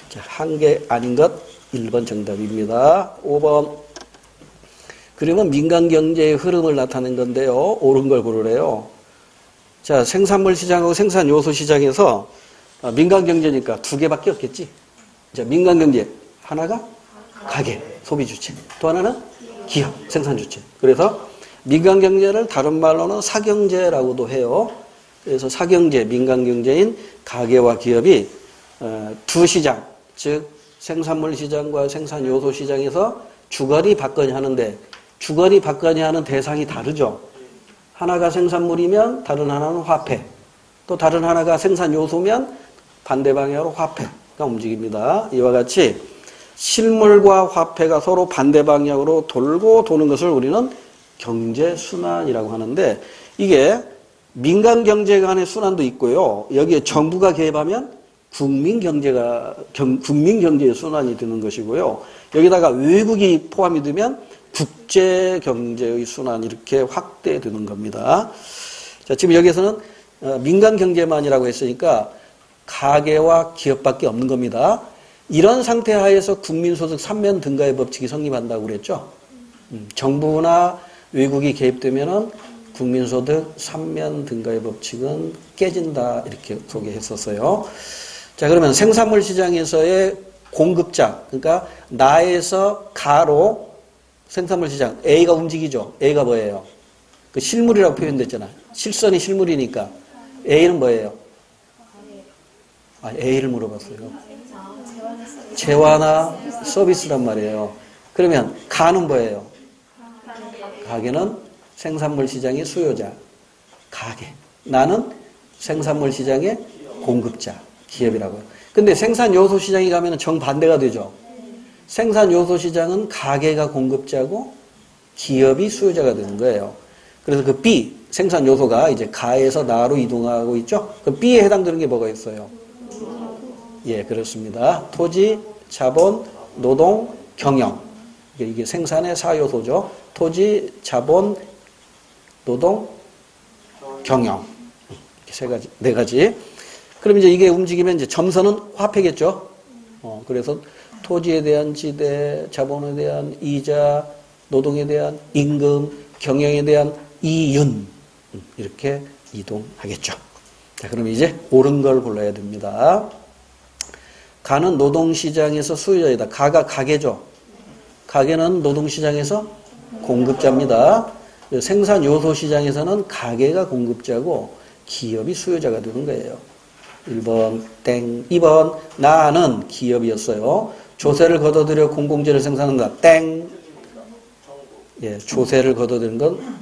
자, 한계 아닌 것 1번 정답입니다. 5번. 그러면 민간 경제의 흐름을 나타낸 건데요. 옳은 걸 고르래요. 자, 생산물 시장하고 생산 요소 시장에서 민간 경제니까 두 개밖에 없겠지. 자, 민간 경제 하나가 가계, 소비 주체. 또 하나는 기업, 생산 주체. 그래서 민간 경제를 다른 말로는 사경제라고도 해요. 그래서 사경제, 민간 경제인 가계와 기업이 두 시장, 즉 생산물 시장과 생산 요소 시장에서 주거니 받거니 하는데, 주거니 받거니 하는 대상이 다르죠. 하나가 생산물이면 다른 하나는 화폐, 또 다른 하나가 생산 요소면 반대 방향으로 화폐가 움직입니다. 이와 같이 실물과 화폐가 서로 반대 방향으로 돌고 도는 것을 우리는 경제순환이라고 하는데, 이게 민간 경제 간의 순환도 있고요. 여기에 정부가 개입하면 국민 경제의 순환이 되는 것이고요. 여기다가 외국이 포함이 되면 국제 경제의 순환, 이렇게 확대되는 겁니다. 자, 지금 여기에서는 민간 경제만이라고 했으니까 가계와 기업밖에 없는 겁니다. 이런 상태 하에서 국민소득 3면 등가의 법칙이 성립한다고 그랬죠. 정부나 외국이 개입되면은 국민소득 3면 등가의 법칙은 깨진다, 이렇게 소개했었어요. 자, 그러면 생산물 시장에서의 공급자, 그러니까 나에서 가로 생산물 시장 A가 움직이죠. A가 뭐예요? 그 실물이라고 표현됐잖아. 실선이 실물이니까 A는 뭐예요? A를 물어봤어요. 재화나 서비스란 말이에요. 그러면 가는 뭐예요? 가게는 생산물 시장의 수요자, 가게. 나는 생산물 시장의 공급자, 기업이라고요. 근데 생산 요소 시장에 가면 정반대가 되죠. 생산 요소 시장은 가게가 공급자고 기업이 수요자가 되는 거예요. 그래서 그 B, 생산 요소가 이제 가에서 나로 이동하고 있죠. 그 B에 해당되는 게 뭐가 있어요? 예, 그렇습니다. 토지, 자본, 노동, 경영. 이게 생산의 4요소죠. 토지, 자본, 노동, 경영. 이렇게 세 가지, 네 가지. 그럼 이제 이게 움직이면 이제 점선은 화폐겠죠. 그래서 토지에 대한 지대, 자본에 대한 이자, 노동에 대한 임금, 경영에 대한 이윤. 이렇게 이동하겠죠. 자, 그럼 이제 옳은 걸 골라야 됩니다. 가는 노동시장에서 수요자이다. 가가 가게죠. 가게는 노동시장에서 공급자입니다. 생산 요소 시장에서는 가게가 공급자고 기업이 수요자가 되는 거예요. 1번 땡. 2번 나는 기업이었어요. 조세를 걷어들여 공공재를 생산한다. 땡. 예, 조세를 걷어들이는 건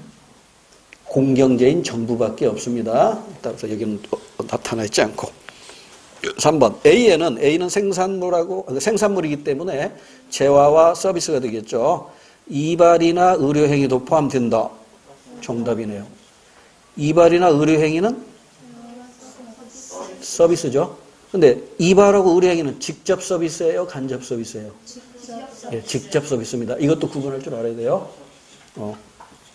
공경제인 정부밖에 없습니다. 따라서 여기는 나타나 있지 않고. 3번 A는 생산물이기 때문에 재화와 서비스가 되겠죠. 이발이나 의료행위도 포함된다. 정답이네요. 이발이나 의료행위는 서비스죠. 근데 이발하고 의료행위는 직접 서비스예요? 간접 서비스예요? 예, 직접 서비스입니다. 이것도 구분할 줄 알아야 돼요.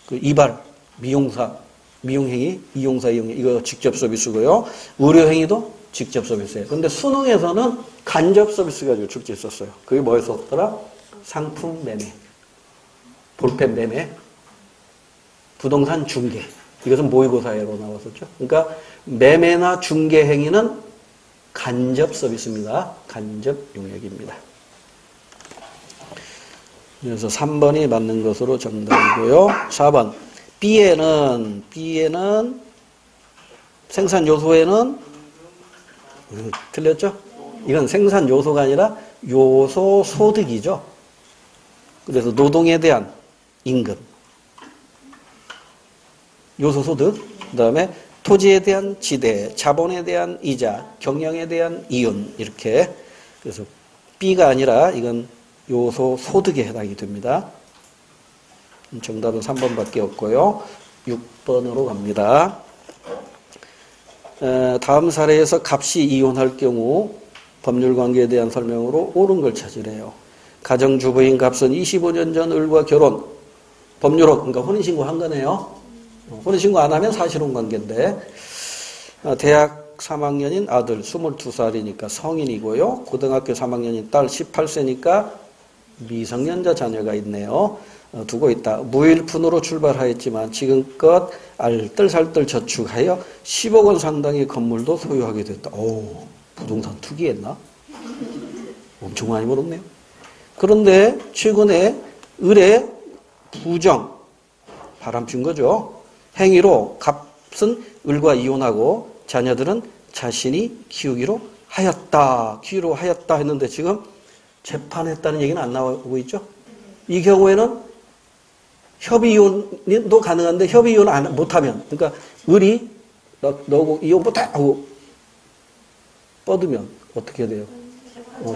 그 이발, 미용사, 미용행위, 이용사, 이용행위, 이거 직접 서비스고요. 의료행위도 직접 서비스예요. 근데 수능에서는 간접 서비스 가지고 출제 썼어요. 그게 뭐였었더라? 상품 매매, 볼펜 매매, 부동산 중개. 이것은 모의고사로 나왔었죠. 그러니까 매매나 중개 행위는 간접 서비스입니다. 간접 용역입니다. 그래서 3번이 맞는 것으로 정답이고요. 4번. B에는 생산 요소에는 틀렸죠? 이건 생산 요소가 아니라 요소 소득이죠. 그래서 노동에 대한 임금, 요소 소득, 그 다음에 토지에 대한 지대, 자본에 대한 이자, 경영에 대한 이윤, 이렇게. 그래서 B가 아니라 이건 요소 소득에 해당이 됩니다. 정답은 3번밖에 없고요. 6번으로 갑니다. 다음 사례에서 값이 이혼할 경우 법률관계에 대한 설명으로 옳은 걸 찾으래요. 가정주부인 값은 25년 전 을과 결혼, 법률혼, 그러니까 혼인신고한 거네요. 혼인신고 안 하면 사실혼관계인데, 대학 3학년인 아들 22살이니까 성인이고요. 고등학교 3학년인 딸 18세니까 미성년자 자녀가 있네요. 두고 있다. 무일푼으로 출발하였지만 지금껏 알뜰살뜰 저축하여 10억 원 상당의 건물도 소유하게 됐다. 오, 부동산 투기했나? 엄청 많이 벌었네요. 그런데 최근에 을의 부정, 바람핀 거죠. 행위로 값은 을과 이혼하고 자녀들은 자신이 키우기로 하였다. 했는데 지금 재판했다는 얘기는 안 나오고 있죠. 이 경우에는 협의이혼도 가능한데 협의이혼 못하면, 그러니까 을이 너하고 이혼 못해 하고 뻗으면 어떻게 돼요?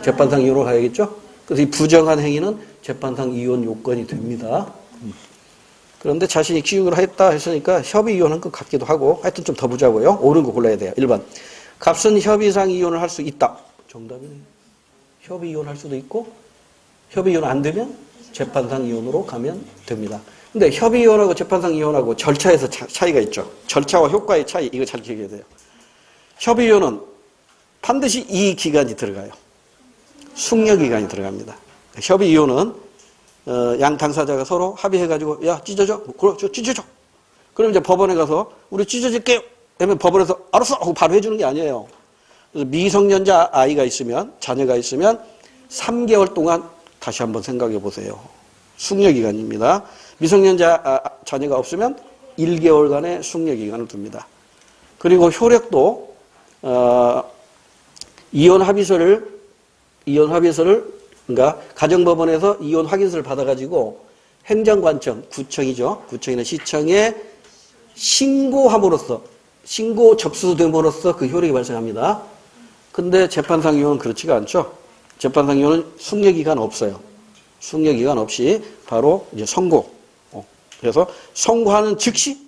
재판상 이혼을 가야겠죠. 그래서 이 부정한 행위는 재판상 이혼 요건이 됩니다. 그런데 자신이 키우기로 했다 했으니까 협의이혼한 것 같기도 하고, 하여튼 좀 더 보자고요. 옳은 거 골라야 돼요. 1번. 값은 협의상 이혼을 할 수 있다. 정답이네요. 협의이혼할 수도 있고, 협의이혼 안 되면 재판상 이혼으로 가면 됩니다. 근데 협의이혼하고 재판상 이혼하고 절차에서 차이가 있죠. 절차와 효과의 차이, 이거 잘 기억해야 돼요. 협의이혼은 반드시 이 기간이 들어가요. 숙려기간이 들어갑니다. 협의이혼은 양 당사자가 서로 합의해가지고 야 찢어져, 찢어져. 그럼 이제 법원에 가서 우리 찢어질게요. 그러면 법원에서 알았어 하고 바로 해주는 게 아니에요. 그래서 미성년자 아이가 있으면, 자녀가 있으면 3개월 동안 다시 한번 생각해 보세요. 숙려기간입니다. 미성년자 자녀가 없으면 1개월간의 숙려기간을 둡니다. 그리고 효력도 이혼 합의서를 그러니까 가정법원에서 이혼 확인서를 받아가지고 행정관청, 구청이죠. 구청이나 시청에 신고함으로써, 신고 접수됨으로써 그 효력이 발생합니다. 근데 재판상 이혼은 그렇지가 않죠. 재판상 이혼은 숙려기간 없어요. 숙려기간 없이 바로 이제 선고. 그래서 선고하는 즉시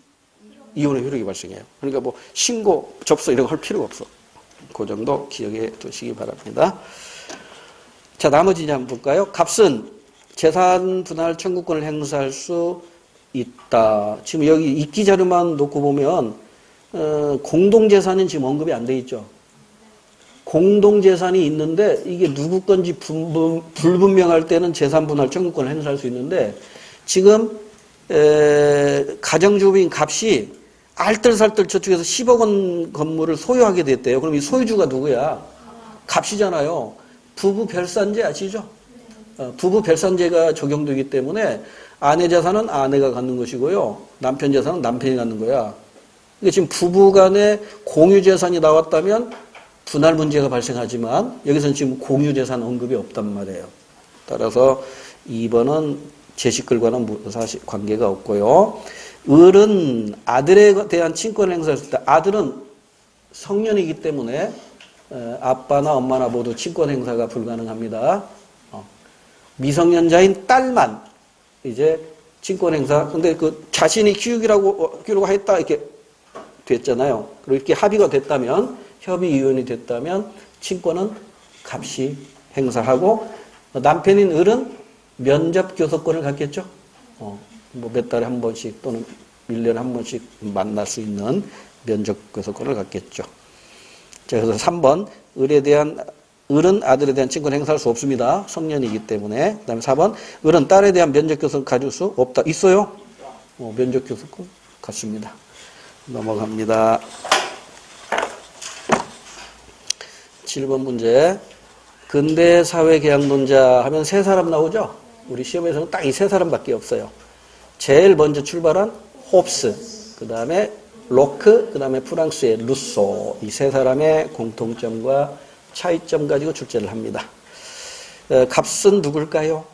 이혼의 효력이 발생해요. 그러니까 뭐 신고, 접수 이런 거 할 필요가 없어. 그 정도 기억해 두시기 바랍니다. 자, 나머지 이제 한번 볼까요? 값은 재산 분할 청구권을 행사할 수 있다. 지금 여기 입기 자료만 놓고 보면 공동재산은 지금 언급이 안 돼 있죠. 공동재산이 있는데 이게 누구 건지 불분명할 때는 재산 분할 청구권을 행사할 수 있는데 지금 가정주부인 값이 알뜰살뜰 저축해서 10억 원 건물을 소유하게 됐대요. 그럼 이 소유주가 누구야? 값이잖아요. 부부 별산제 아시죠? 부부 별산제가 적용되기 때문에 아내 재산은 아내가 갖는 것이고요. 남편 재산은 남편이 갖는 거야. 근데 지금 부부 간에 공유 재산이 나왔다면 분할 문제가 발생하지만 여기서는 지금 공유 재산 언급이 없단 말이에요. 따라서 2번은 제시글과는 사실 관계가 없고요. 을은 아들에 대한 친권을 행사했을 때 아들은 성년이기 때문에 아빠나 엄마나 모두 친권 행사가 불가능합니다. 미성년자인 딸만 이제 친권 행사. 근데 그 자신이 키우기라고 했다 이렇게 됐잖아요. 그리고 이렇게 합의가 됐다면, 협의 이혼이 됐다면 친권은 값이 행사하고 남편인 을은 면접 교섭권을 갖겠죠. 뭐 몇 달에 한 번씩 또는 1년에 한 번씩 만날 수 있는 면접 교섭권을 갖겠죠. 자, 그래서 3번 을은 아들에 대한 친권을 행사할 수 없습니다. 성년이기 때문에. 그 다음에 4번 을은 딸에 대한 면적 교섭을 가질 수 없다. 있어요? 면적 교섭 같습니다. 넘어갑니다. 7번 문제. 근대 사회 계약론자 하면 세 사람 나오죠? 우리 시험에서는 딱 이 세 사람밖에 없어요. 제일 먼저 출발한 홉스, 그 다음에 로크, 그 다음에 프랑스의 루소. 이 세 사람의 공통점과 차이점 가지고 출제를 합니다. 값은 누굴까요?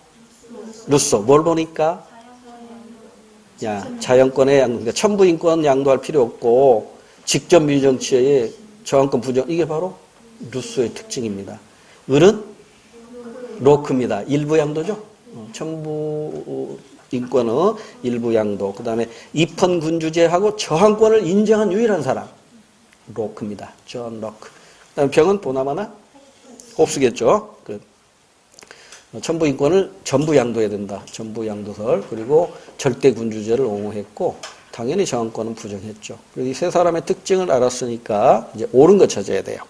루소. 뭘 보니까? 자연권의 양도. 그러니까 천부인권 양도할 필요 없고 직접 민주정치의 저항권 부정. 이게 바로 루소의 특징입니다. 을은 로크입니다. 일부 양도죠. 천부인권의 일부 양도. 그 다음에 입헌군주제하고 저항권을 인정한 유일한 사람. 로크입니다. 존 로크. 그다음에 병은 보나마나 홉스겠죠. 천부인권을 전부 양도해야 된다. 전부 양도설. 그리고 절대군주제를 옹호했고 당연히 저항권은 부정했죠. 그리고 이 세 사람의 특징을 알았으니까 이제 옳은 거 찾아야 돼요.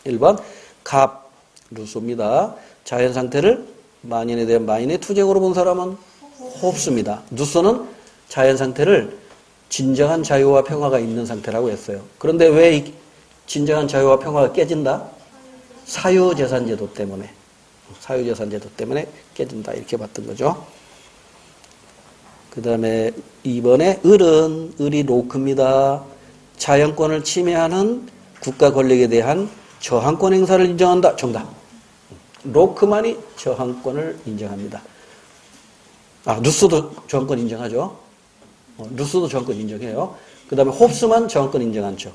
1번 갑 루소입니다. 자연 상태를 만인에 대한 만인의 투쟁으로 본 사람은 홉스입니다. 루소는 자연 상태를 진정한 자유와 평화가 있는 상태라고 했어요. 그런데 왜 진정한 자유와 평화가 깨진다? 사유재산제도 때문에. 사유재산제도 때문에 깨진다. 이렇게 봤던 거죠. 그 다음에 2번에 을이 로크입니다. 자연권을 침해하는 국가 권력에 대한 저항권 행사를 인정한다. 정답. 로크만이 저항권을 인정합니다. 루소도 저항권 인정하죠. 루소도 저항권 인정해요. 그 다음에 홉스만 저항권 인정 않죠.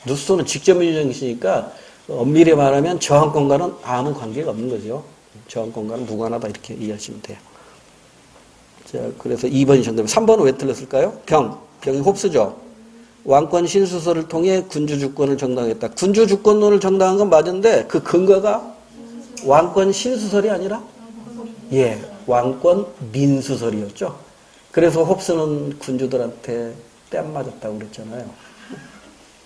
루소는 직접 민주정치니까 엄밀히 말하면 저항권과는 아무 관계가 없는 거죠. 저항권과는 무관하다 이렇게 이해하시면 돼요. 자, 그래서 2번이 정답이에요. 3번은 왜 틀렸을까요? 병이 홉스죠. 왕권 신수설을 통해 군주주권을 정당했다. 군주주권론을 정당한 건 맞은데 그 근거가 왕권 신수설이 아니라 왕권 민수설이었죠. 그래서 홉스는 군주들한테 뺨 맞았다고 그랬잖아요.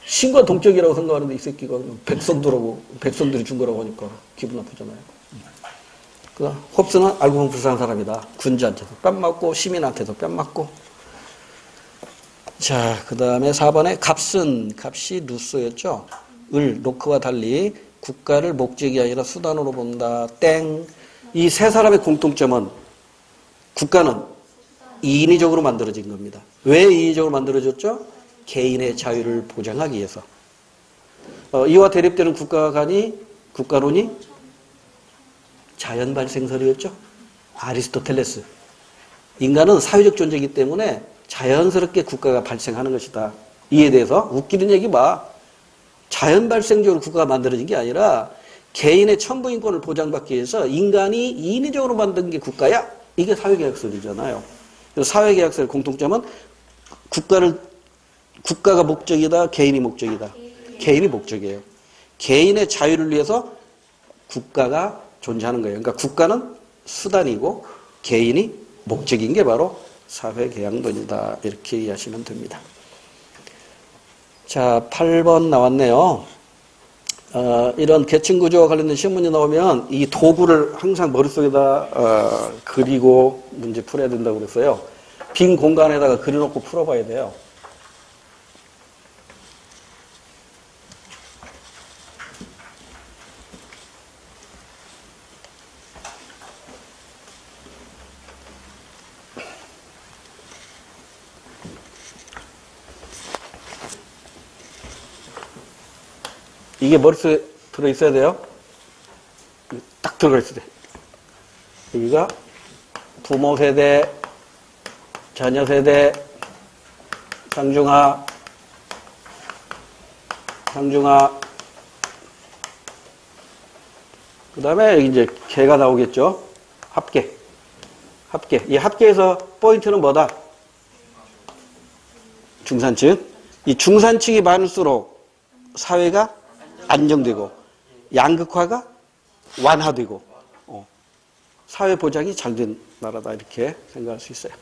신과 동격이라고 생각하는데 이 새끼가 백성들이 준 거라고 하니까 기분 나쁘잖아요. 홉스는 알고 보면 불쌍한 사람이다. 군주한테도 뺨 맞고 시민한테도 뺨 맞고. 자, 그 다음에 4번에 값이 루소였죠. 로크와 달리 국가를 목적이 아니라 수단으로 본다. 땡. 이 세 사람의 공통점은 국가는 인위적으로 만들어진 겁니다. 왜 인위적으로 만들어졌죠? 개인의 자유를 보장하기 위해서. 이와 대립되는 국가론이 자연 발생설이었죠. 아리스토텔레스. 인간은 사회적 존재이기 때문에 자연스럽게 국가가 발생하는 것이다. 이에 대해서 웃기는 얘기 봐. 자연 발생적으로 국가가 만들어진 게 아니라 개인의 천부인권을 보장받기 위해서 인간이 인위적으로 만든 게 국가야. 이게 사회계약설이잖아요. 그래서 사회계약설의 공통점은 국가가 목적이다, 개인이 목적이다. 개인이 목적이에요. 개인의 자유를 위해서 국가가 존재하는 거예요. 그러니까 국가는 수단이고 개인이 목적인 게 바로 사회계약론이다. 이렇게 이해하시면 됩니다. 자, 8번 나왔네요. 이런 계층구조와 관련된 시험 문제 나오면 이 도구를 항상 머릿속에다 그리고 문제 풀어야 된다고 그랬어요. 빈 공간에다가 그려놓고 풀어봐야 돼요. 이게 머릿속에 들어있어야 돼요. 딱 들어가 있어야 돼. 여기가 부모 세대, 자녀 세대, 상중하, 그 다음에 여기 이제 개가 나오겠죠. 합계. 이 합계에서 포인트는 뭐다? 중산층. 이 중산층이 많을수록 사회가 안정되고 양극화가 완화되고 사회 보장이 잘 된 나라다 이렇게 생각할 수 있어요.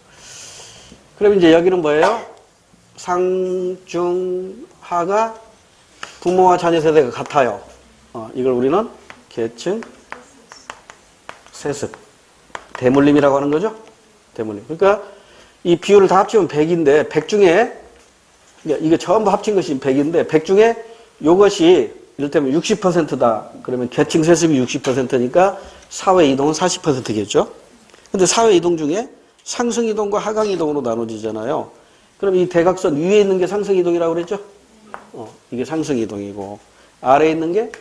그럼 이제 여기는 뭐예요? 상중하가 부모와 자녀 세대가 같아요. 이걸 우리는 계층 세습. 대물림이라고 하는 거죠. 대물림. 그러니까 이 비율을 다 합치면 100인데 100 중에 이게 전부 합친 것이 100인데 100 중에 이것이 이를테면 60%다. 그러면 계층 세습이 60%니까 사회 이동은 40%겠죠. 근데 사회 이동 중에 상승 이동과 하강 이동으로 나눠지잖아요. 그럼 이 대각선 위에 있는 게 상승 이동이라고 그랬죠? 이게 상승 이동이고 아래에 있는 게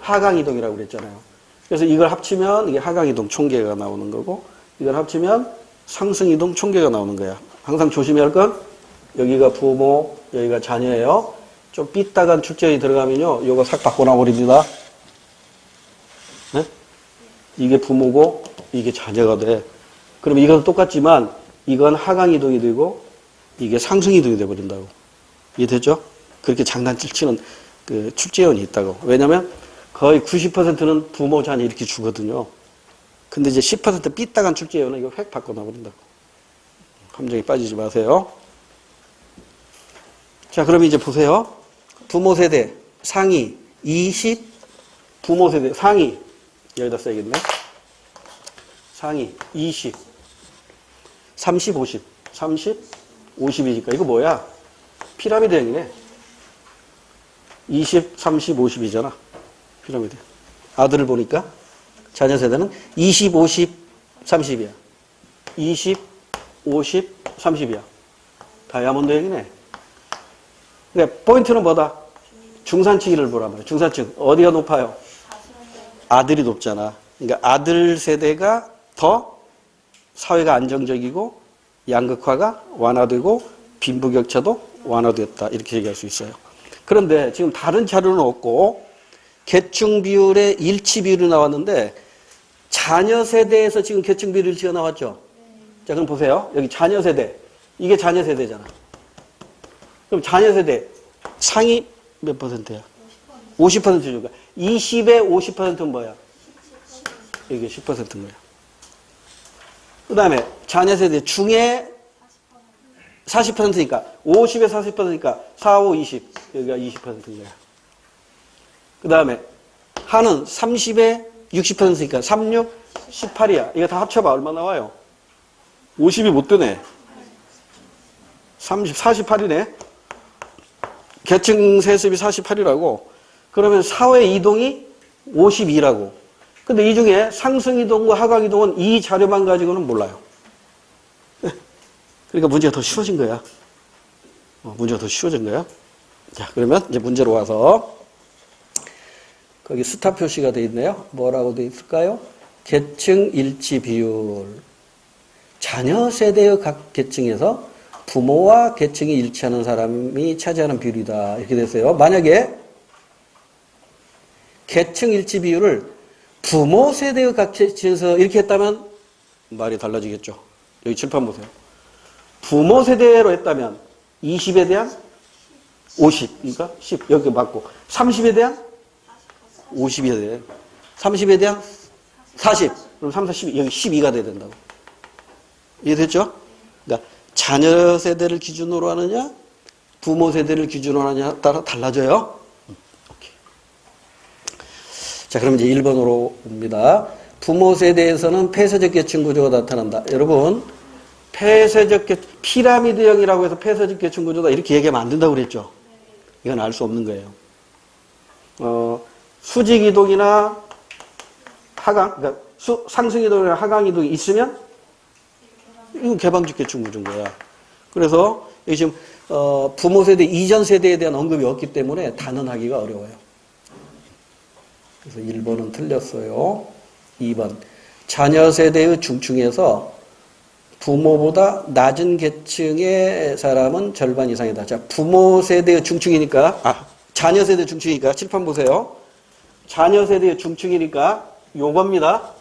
하강 이동이라고 그랬잖아요. 그래서 이걸 합치면 이게 하강 이동 총계가 나오는 거고 이걸 합치면 상승 이동 총계가 나오는 거야. 항상 조심해야 할 건 여기가 부모, 여기가 자녀예요. 좀 삐딱한 출제이 들어가면요. 요거 싹 바꿔놔버립니다. 네? 이게 부모고 이게 자녀가 돼. 그럼 이건 똑같지만 이건 하강 이동이 되고 이게 상승 이동이 돼버린다고. 이해되죠? 그렇게 장난칠 치는 그 출제원이 있다고. 왜냐면 거의 90%는 부모, 자녀 이렇게 주거든요. 근데 이제 10% 삐딱한 출제원은 이거 획 바꿔놔버린다고. 함정에 빠지지 마세요. 자, 그럼 이제 보세요. 부모 세대 상위 20, 부모 세대 상위 여기다 써야겠네. 상위 20, 30, 50, 30, 50이니까 이거 뭐야? 피라미드형이네. 20, 30, 50이잖아. 피라미드. 아들을 보니까 자녀 세대는 20, 50, 30이야. 20, 50, 30이야. 다이아몬드형이네. 그러니까 포인트는 뭐다? 중산층을 보란 말이야. 중산층. 어디가 높아요? 아들이 높잖아. 그러니까 아들 세대가 더 사회가 안정적이고 양극화가 완화되고 빈부격차도 완화됐다. 이렇게 얘기할 수 있어요. 그런데 지금 다른 자료는 없고 계층 비율의 일치 비율이 나왔는데 자녀 세대에서 지금 계층 비율 일치가 나왔죠? 자, 그럼 보세요. 여기 자녀 세대. 이게 자녀 세대잖아. 그럼 자녀 세대 상위 몇 %야? 50% 주니까 20의 50%는 뭐야? 이게 10%인 거야. 그 다음에 자녀 세대 중에 40%니까 50에 40%니까 4, 5, 20 여기가 20%인 거야. 그 다음에 하는 30에 60%니까 3, 6, 18이야. 이거 다 합쳐봐. 얼마 나와요? 50이 못 되네. 30, 48이네. 계층 세습이 48이라고. 그러면 사회 이동이 52라고. 근데 이 중에 상승 이동과 하강 이동은 이 자료만 가지고는 몰라요. 그러니까 문제가 더 쉬워진 거야. 문제가 더 쉬워진 거야. 자, 그러면 이제 문제로 와서 거기 스타 표시가 돼 있네요. 뭐라고 돼 있을까요? 계층 일치 비율. 자녀 세대의 각 계층에서 부모와 계층이 일치하는 사람이 차지하는 비율이다. 이렇게 됐어요. 만약에 계층 일치 비율을 부모 세대의 각 계층에서 이렇게 했다면 말이 달라지겠죠. 여기 칠판 보세요. 부모 세대로 했다면 20에 대한 50, 그러니까 10, 여기 맞고 30에 대한 50에 대한 30에 대한 40, 그럼 3, 4, 12, 여기 12가 돼야 된다고. 이해됐죠? 그러니까 자녀 세대를 기준으로 하느냐, 부모 세대를 기준으로 하느냐에 따라 달라져요. 오케이. 자, 그럼 이제 1번으로 옵니다. 부모 세대에서는 폐쇄적 계층 구조가 나타난다. 여러분, 폐쇄적 계층, 피라미드형이라고 해서 폐쇄적 계층 구조다 이렇게 얘기하면 안 된다고 그랬죠? 이건 알 수 없는 거예요. 수직 이동이나 하강, 그러니까 상승 이동이나 하강 이동이 있으면 이건 개방적 계층 구조인 거야. 그래서 여기 지금 부모 세대 이전 세대에 대한 언급이 없기 때문에 단언하기가 어려워요. 그래서 1번은 틀렸어요. 2번 자녀 세대의 중층에서 부모보다 낮은 계층의 사람은 절반 이상이다. 자, 부모 세대의 중층이니까 자녀 세대 중층이니까 칠판 보세요. 자녀 세대의 중층이니까 요겁니다.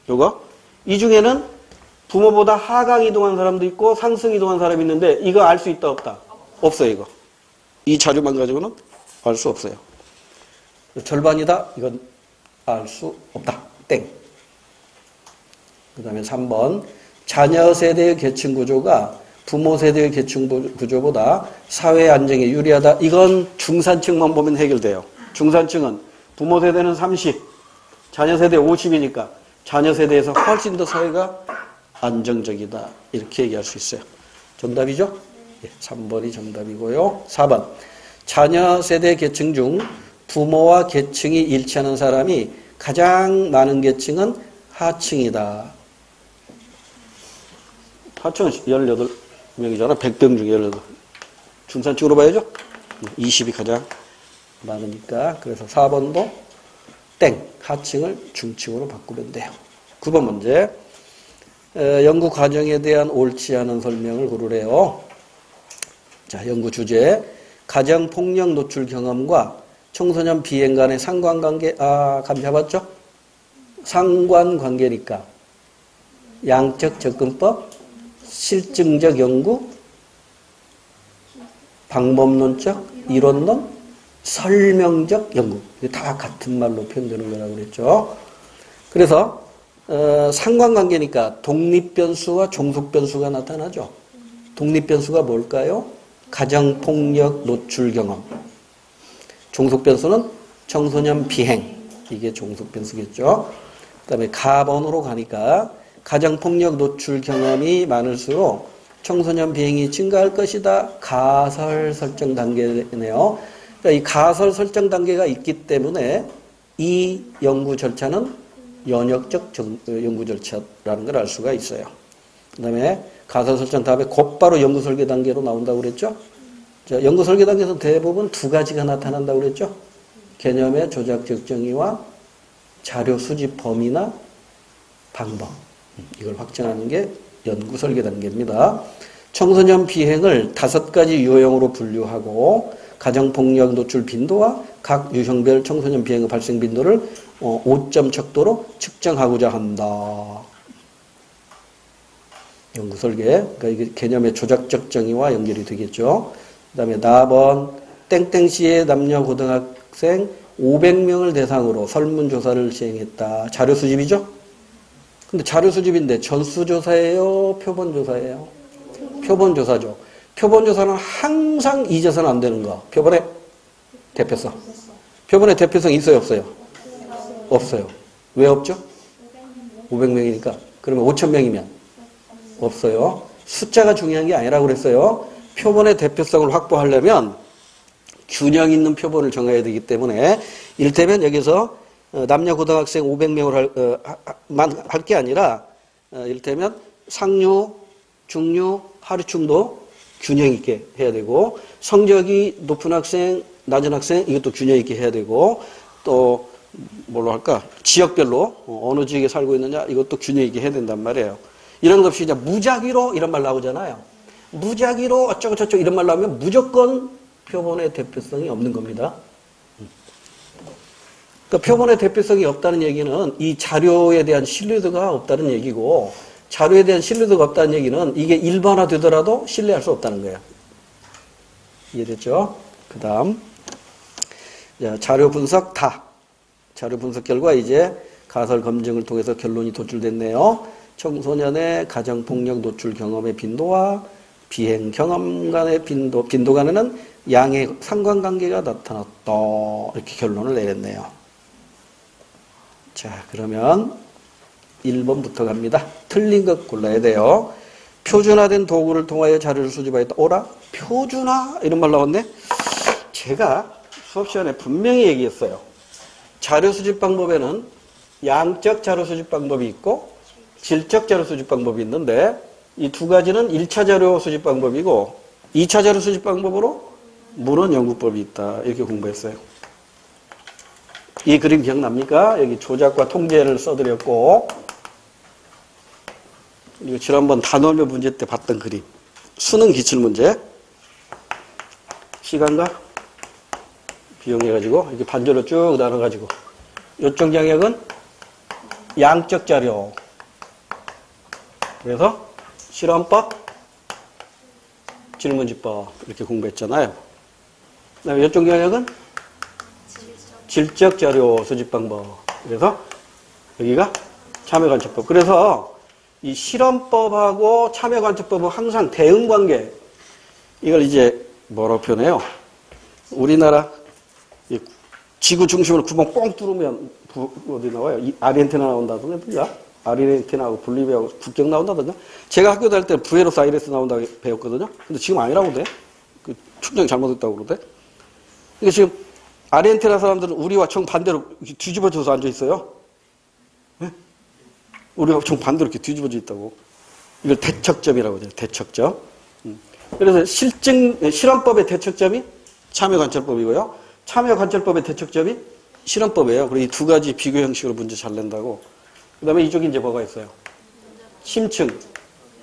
요거. 이 중에는 부모보다 하강 이동한 사람도 있고 상승 이동한 사람이 있는데 이거 알 수 있다 없다? 없어요. 이거. 이 자료만 가지고는 알 수 없어요. 절반이다? 이건 알 수 없다. 땡. 그 다음에 3번 자녀 세대의 계층 구조가 부모 세대의 계층 구조보다 사회 안정에 유리하다. 이건 중산층만 보면 해결돼요. 중산층은 부모 세대는 30, 자녀 세대 50이니까 자녀 세대에서 훨씬 더 사회가 안정적이다. 이렇게 얘기할 수 있어요. 정답이죠? 3번이 정답이고요. 4번. 자녀 세대 계층 중 부모와 계층이 일치하는 사람이 가장 많은 계층은 하층이다. 하층은 18명이잖아. 100병 중에 18. 중산층으로 봐야죠. 20이 가장 많으니까. 그래서 4번도 땡. 하층을 중층으로 바꾸면 돼요. 9번 문제. 연구 과정에 대한 옳지 않은 설명을 고르래요. 자, 연구 주제. 가정폭력 노출 경험과 청소년 비행 간의 상관관계. 감 잡았죠? 상관관계니까. 양적 접근법, 실증적 연구, 방법론적, 이론론, 설명적 연구. 이게 다 같은 말로 표현되는 거라고 그랬죠. 그래서 상관관계니까 독립변수와 종속변수가 나타나죠. 독립변수가 뭘까요? 가정폭력 노출 경험. 종속변수는 청소년 비행. 이게 종속변수겠죠. 그 다음에 가번으로 가니까 가정폭력 노출 경험이 많을수록 청소년 비행이 증가할 것이다. 가설 설정 단계네요. 그러니까 이 가설 설정 단계가 있기 때문에 이 연구 절차는 연역적 연구 절차라는 걸 알 수가 있어요. 그 다음에 가설 설정 다음에 곧바로 연구 설계 단계로 나온다고 그랬죠. 자, 연구 설계 단계에서 대부분 두 가지가 나타난다고 그랬죠. 개념의 조작 적정의와 자료 수집 범위나 방법. 이걸 확정하는 게 연구 설계 단계입니다. 청소년 비행을 5가지 유형으로 분류하고 가정폭력 노출 빈도와 각 유형별 청소년 비행의 발생 빈도를 5점 척도로 측정하고자 한다. 연구 설계. 그러니까 이게 개념의 조작적 정의와 연결이 되겠죠. 그 다음에 나번 땡땡시의 남녀 고등학생 500명을 대상으로 설문조사를 시행했다. 자료 수집이죠? 근데 자료 수집인데 전수조사예요? 표본조사예요? 표본조사죠. 표본조사는 항상 잊어서는 안 되는 거. 표본의 대표성. 표본의 대표성 있어요? 없어요? 없어요. 왜 없죠? 500명이니까. 그러면 5,000명이면? 없어요. 숫자가 중요한 게 아니라고 그랬어요. 표본의 대표성을 확보하려면 균형 있는 표본을 정해야 되기 때문에 이를테면 여기서 남녀 고등학생 500명을 할 게 아니라 이를테면 상류, 중류, 하류층도 균형 있게 해야 되고 성적이 높은 학생, 낮은 학생 이것도 균형 있게 해야 되고 또 뭘로 할까? 지역별로 어느 지역에 살고 있느냐 이것도 균형 있게 해야 된단 말이에요. 이런 것 없이 그냥 무작위로 이런 말 나오잖아요. 무작위로 어쩌고 저쩌고 이런 말 나오면 무조건 표본의 대표성이 없는 겁니다. 그러니까 표본의 대표성이 없다는 얘기는 이 자료에 대한 신뢰도가 없다는 얘기고 자료에 대한 신뢰도가 없다는 얘기는 이게 일반화 되더라도 신뢰할 수 없다는 거예요. 이해됐죠? 그 다음 자료 분석 다. 자료 분석 결과 이제 가설 검증을 통해서 결론이 도출됐네요. 청소년의 가정폭력 노출 경험의 빈도와 비행 경험 간의 빈도 간에는 양의 상관관계가 나타났다. 이렇게 결론을 내렸네요. 자, 그러면 1번부터 갑니다. 틀린 것 골라야 돼요. 표준화된 도구를 통하여 자료를 수집하였다. 오라? 표준화? 이런 말 나왔네? 제가 수업 시간에 분명히 얘기했어요. 자료 수집 방법에는 양적 자료 수집 방법이 있고 질적 자료 수집 방법이 있는데 이 두 가지는 1차 자료 수집 방법이고 2차 자료 수집 방법으로 문헌 연구법이 있다. 이렇게 공부했어요. 이 그림 기억납니까? 여기 조작과 통제를 써드렸고 이거 지난번 단원별 문제 때 봤던 그림. 수능 기출문제. 시간과 비용해가지고 이렇게 반절로 쭉 나눠가지고 요쪽 영역은 양적 자료. 그래서 실험법, 질문지법 이렇게 공부했잖아요. 그다음에 이쪽 영역은 질적 자료 수집 방법. 그래서 여기가 참여관찰법. 그래서 이 실험법하고 참여관찰법은 항상 대응관계. 이걸 이제 뭐라고 표현해요? 우리나라 지구 중심으로 구멍 뻥 뚫으면 어디 나와요? 아르헨티나 나온다던가, 아르헨티나하고 볼리비아하고 국경 나온다던가. 제가 학교 다닐 때 부에노스아이레스 나온다고 배웠거든요. 근데 지금 아니라고 그래. 그 측정이 잘못됐다고 그러대. 그러니까 지금 아르헨티나 사람들은 우리와 정반대로 뒤집어져서 앉아 있어요. 네? 우리가 정반대로 이렇게 뒤집어져 있다고. 이걸 대척점이라고 해요. 대척점. 그래서 실험법의 대척점이 참여관찰법이고요. 참여관찰법의 대척점이 실험법이에요. 그리고 이 두 가지 비교 형식으로 문제 잘 낸다고. 그 다음에 이쪽에 이제 뭐가 있어요? 심층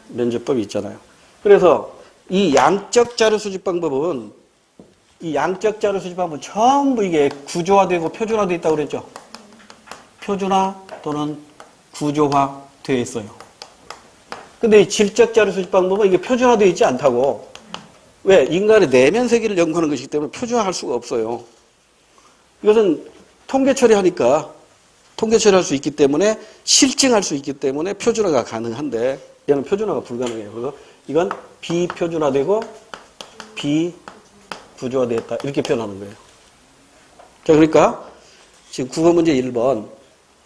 면접법이 있잖아요. 그래서 이 양적 자료 수집 방법은 전부 이게 구조화되고 표준화되어 있다고 그랬죠? 표준화 또는 구조화되어 있어요. 근데 이 질적 자료 수집 방법은 이게 표준화되어 있지 않다고. 왜? 인간의 내면 세계를 연구하는 것이기 때문에 표준화할 수가 없어요. 이것은 통계 처리하니까 통계 처리할 수 있기 때문에 실증할 수 있기 때문에 표준화가 가능한데 얘는 표준화가 불가능해요. 그래서 이건 비표준화되고 비구조화되었다 이렇게 표현하는 거예요. 자, 그러니까 지금 국어 문제 1번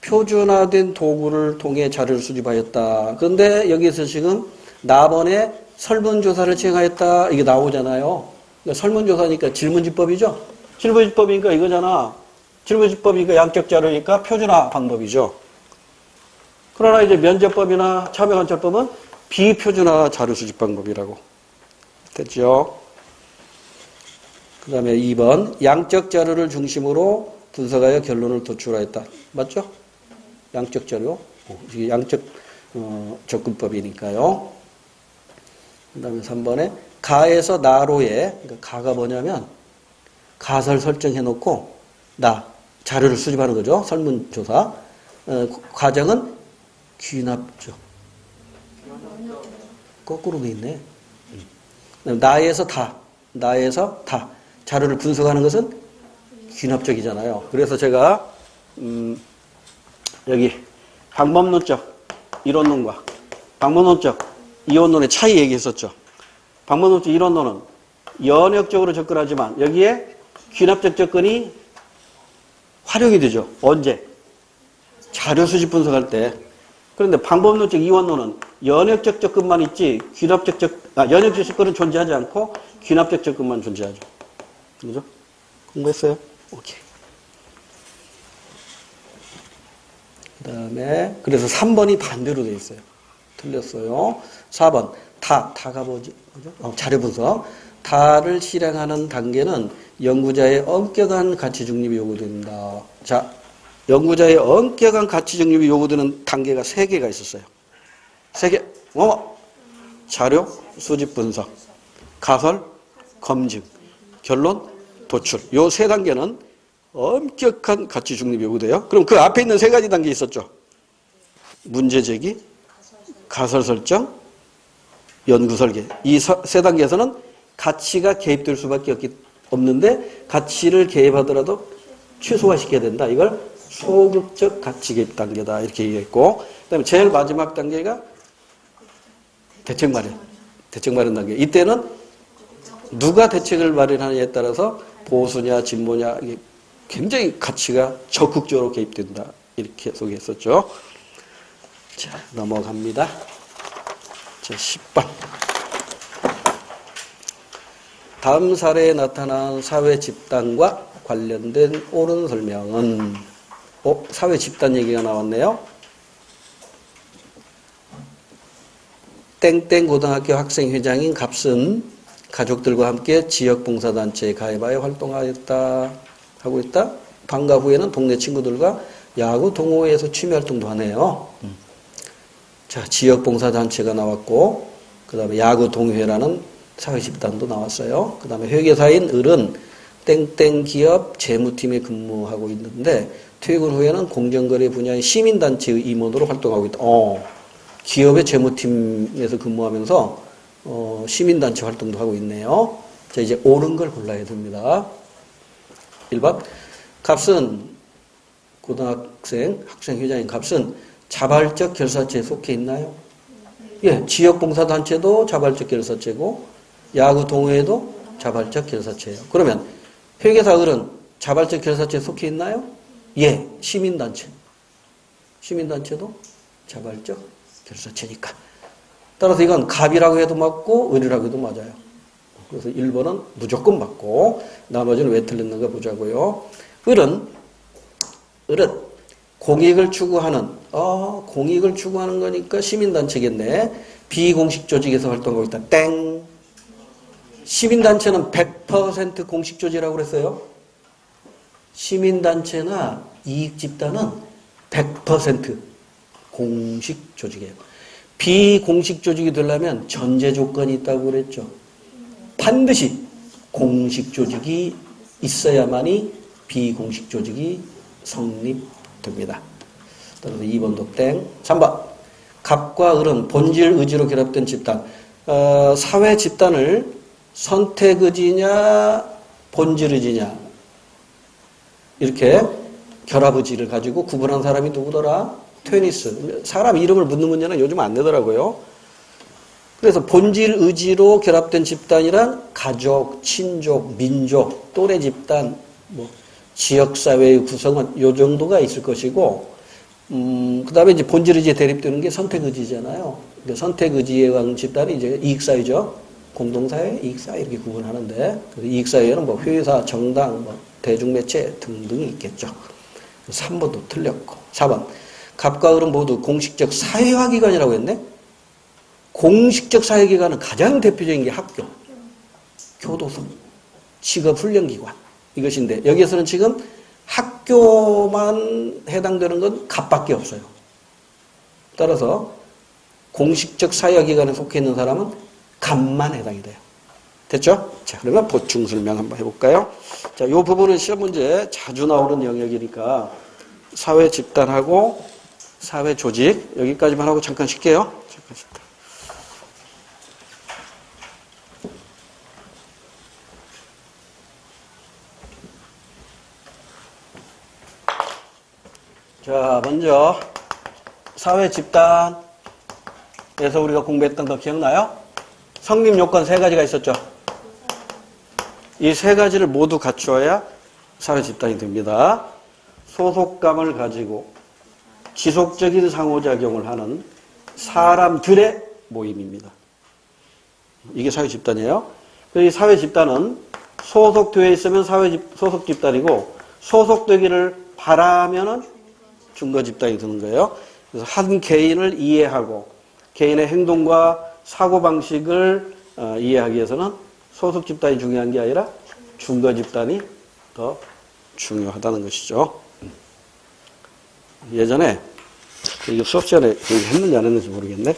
표준화된 도구를 통해 자료를 수집하였다. 그런데 여기서 지금 나번에 설문조사를 진행하였다 이게 나오잖아요. 그러니까 설문조사니까 질문집법이죠. 질문집법이니까 이거잖아. 질문집법이니까 양적 자료니까 표준화 방법이죠. 그러나 이제 면접법이나 참여관찰법은 비표준화 자료 수집 방법이라고. 됐죠? 그 다음에 2번 양적 자료를 중심으로 분석하여 결론을 도출하였다. 맞죠? 양적 자료. 이게 양적 접근법이니까요. 그 다음에 3번에 가에서 나로에 그러니까 가가 뭐냐면 가설 설정해 놓고 자료를 수집하는 거죠. 설문조사. 과정은 귀납죠. 거꾸로 돼 있네. 나에서 다. 자료를 분석하는 것은 귀납적이잖아요. 그래서 제가 여기 방법론적 이론론과 방법론적 이원론의 차이 얘기했었죠. 방법론적 이론론은 연역적으로 접근하지만 여기에 귀납적 접근이 활용이 되죠. 언제? 자료 수집 분석할 때. 그런데 방법론적 이원론은 연역적 접근만 있지 연역적 접근은 존재하지 않고 귀납적 접근만 존재하죠. 그죠? 공부했어요? 오케이. 그 다음에 그래서 3번이 반대로 돼 있어요. 틀렸어요. 4번 다가 뭐지? 그죠? 자료 분석. 다를 실행하는 단계는 연구자의 엄격한 가치 중립이 요구됩니다. 자, 연구자의 엄격한 가치 중립이 요구되는 단계가 3개가 있었어요. 3개. 자료, 수집 분석, 가설, 검증, 결론, 도출. 요 3단계는 엄격한 가치 중립이 요구돼요. 그럼 그 앞에 있는 3가지 단계 있었죠. 문제 제기, 가설 설정, 연구 설계. 이 3단계에서는 가치가 개입될 수밖에 없는데 가치를 개입하더라도 최소화시켜야 된다. 이걸 소극적 가치 개입 단계다. 이렇게 얘기했고 그다음에 제일 마지막 단계가 대책 마련 단계. 이때는 누가 대책을 마련하느냐에 따라서 보수냐 진보냐 이게 굉장히 가치가 적극적으로 개입된다. 이렇게 소개했었죠. 자, 넘어갑니다. 자, 10번. 다음 사례에 나타난 사회 집단과 관련된 옳은 설명은 사회 집단 얘기가 나왔네요. 땡땡 고등학교 학생회장인 갑은 가족들과 함께 지역봉사단체에 가입하여 활동하였다. 하고 있다. 방과 후에는 동네 친구들과 야구 동호회에서 취미활동도 하네요. 자, 지역봉사단체가 나왔고 그 다음에 야구 동호회라는 사회집단도 나왔어요. 그 다음에 회계사인 을은 땡땡 기업 재무팀에 근무하고 있는데 퇴근 후에는 공정거래 분야의 시민단체의 임원으로 활동하고 있다. 기업의 재무팀에서 근무하면서 시민단체 활동도 하고 있네요. 자, 이제 옳은 걸 골라야 됩니다. 1번 갑은 고등학생 학생회장인 갑은 자발적 결사체에 속해 있나요? 예, 지역봉사단체도 자발적 결사체고 야구 동호회도 자발적 결사체예요. 그러면 회계사 을은 자발적 결사체에 속해 있나요? 예, 시민단체. 시민단체도 자발적 결사체니까. 따라서 이건 갑이라고 해도 맞고 을이라고 해도 맞아요. 그래서 1번은 무조건 맞고 나머지는 왜 틀렸는가 보자고요. 을은 공익을 추구하는 공익을 추구하는 거니까 시민단체겠네. 비공식 조직에서 활동하고 있다. 땡. 시민단체는 100% 공식 조직이라고 그랬어요. 시민단체나 이익집단은 100% 공식 조직이에요. 비공식 조직이 되려면 전제 조건이 있다고 그랬죠. 반드시 공식 조직이 있어야만이 비공식 조직이 성립됩니다. 따라서 2번도 땡. 3번. 갑과 을은 본질 의지로 결합된 집단. 사회 집단을 선택 의지냐 본질 의지냐 이렇게 결합 의지를 가지고 구분한 사람이 누구더라? 테니스. 사람 이름을 묻는 문제는 요즘 안 내더라고요. 그래서 본질 의지로 결합된 집단이란 가족, 친족, 민족, 또래 집단, 지역사회의 구성원 요 정도가 있을 것이고 그 다음에 이제 본질 의지에 대립되는 게 선택 의지잖아요. 그러니까 선택 의지에 의한 집단이 이제 이익사회죠. 공동사회, 이익사회 이렇게 구분하는데 이익사회에는 회사, 정당, 대중매체 등등이 있겠죠. 3번도 틀렸고 4번. 갑과 을은 모두 공식적 사회화기관이라고 했네. 공식적 사회기관은 가장 대표적인 게 학교, 교도소, 직업훈련기관 이것인데 여기에서는 지금 학교만 해당되는 건 갑밖에 없어요. 따라서 공식적 사회기관에 속해 있는 사람은 갑만 해당이 돼요. 됐죠? 자, 그러면 보충 설명 한번 해볼까요? 자, 이 부분은 시험 문제 자주 나오는 영역이니까 사회 집단하고 사회 조직 여기까지만 하고 잠깐 쉴게요. 잠깐 쉴게요. 자, 먼저 사회 집단에서 우리가 공부했던 거 기억나요? 성립 요건 3가지가 있었죠. 이 3가지를 모두 갖추어야 사회 집단이 됩니다. 소속감을 가지고 지속적인 상호작용을 하는 사람들의 모임입니다. 이게 사회 집단이에요. 이 사회 집단은 소속되어 있으면 소속 집단이고 소속되기를 바라면은 증거 집단이 되는 거예요. 그래서 한 개인을 이해하고 개인의 행동과 사고방식을 이해하기 위해서는 소속 집단이 중요한 게 아니라 증거 집단이 더 중요하다는 것이죠. 예전에 이거 수업 시간에 했는지 안 했는지 모르겠네.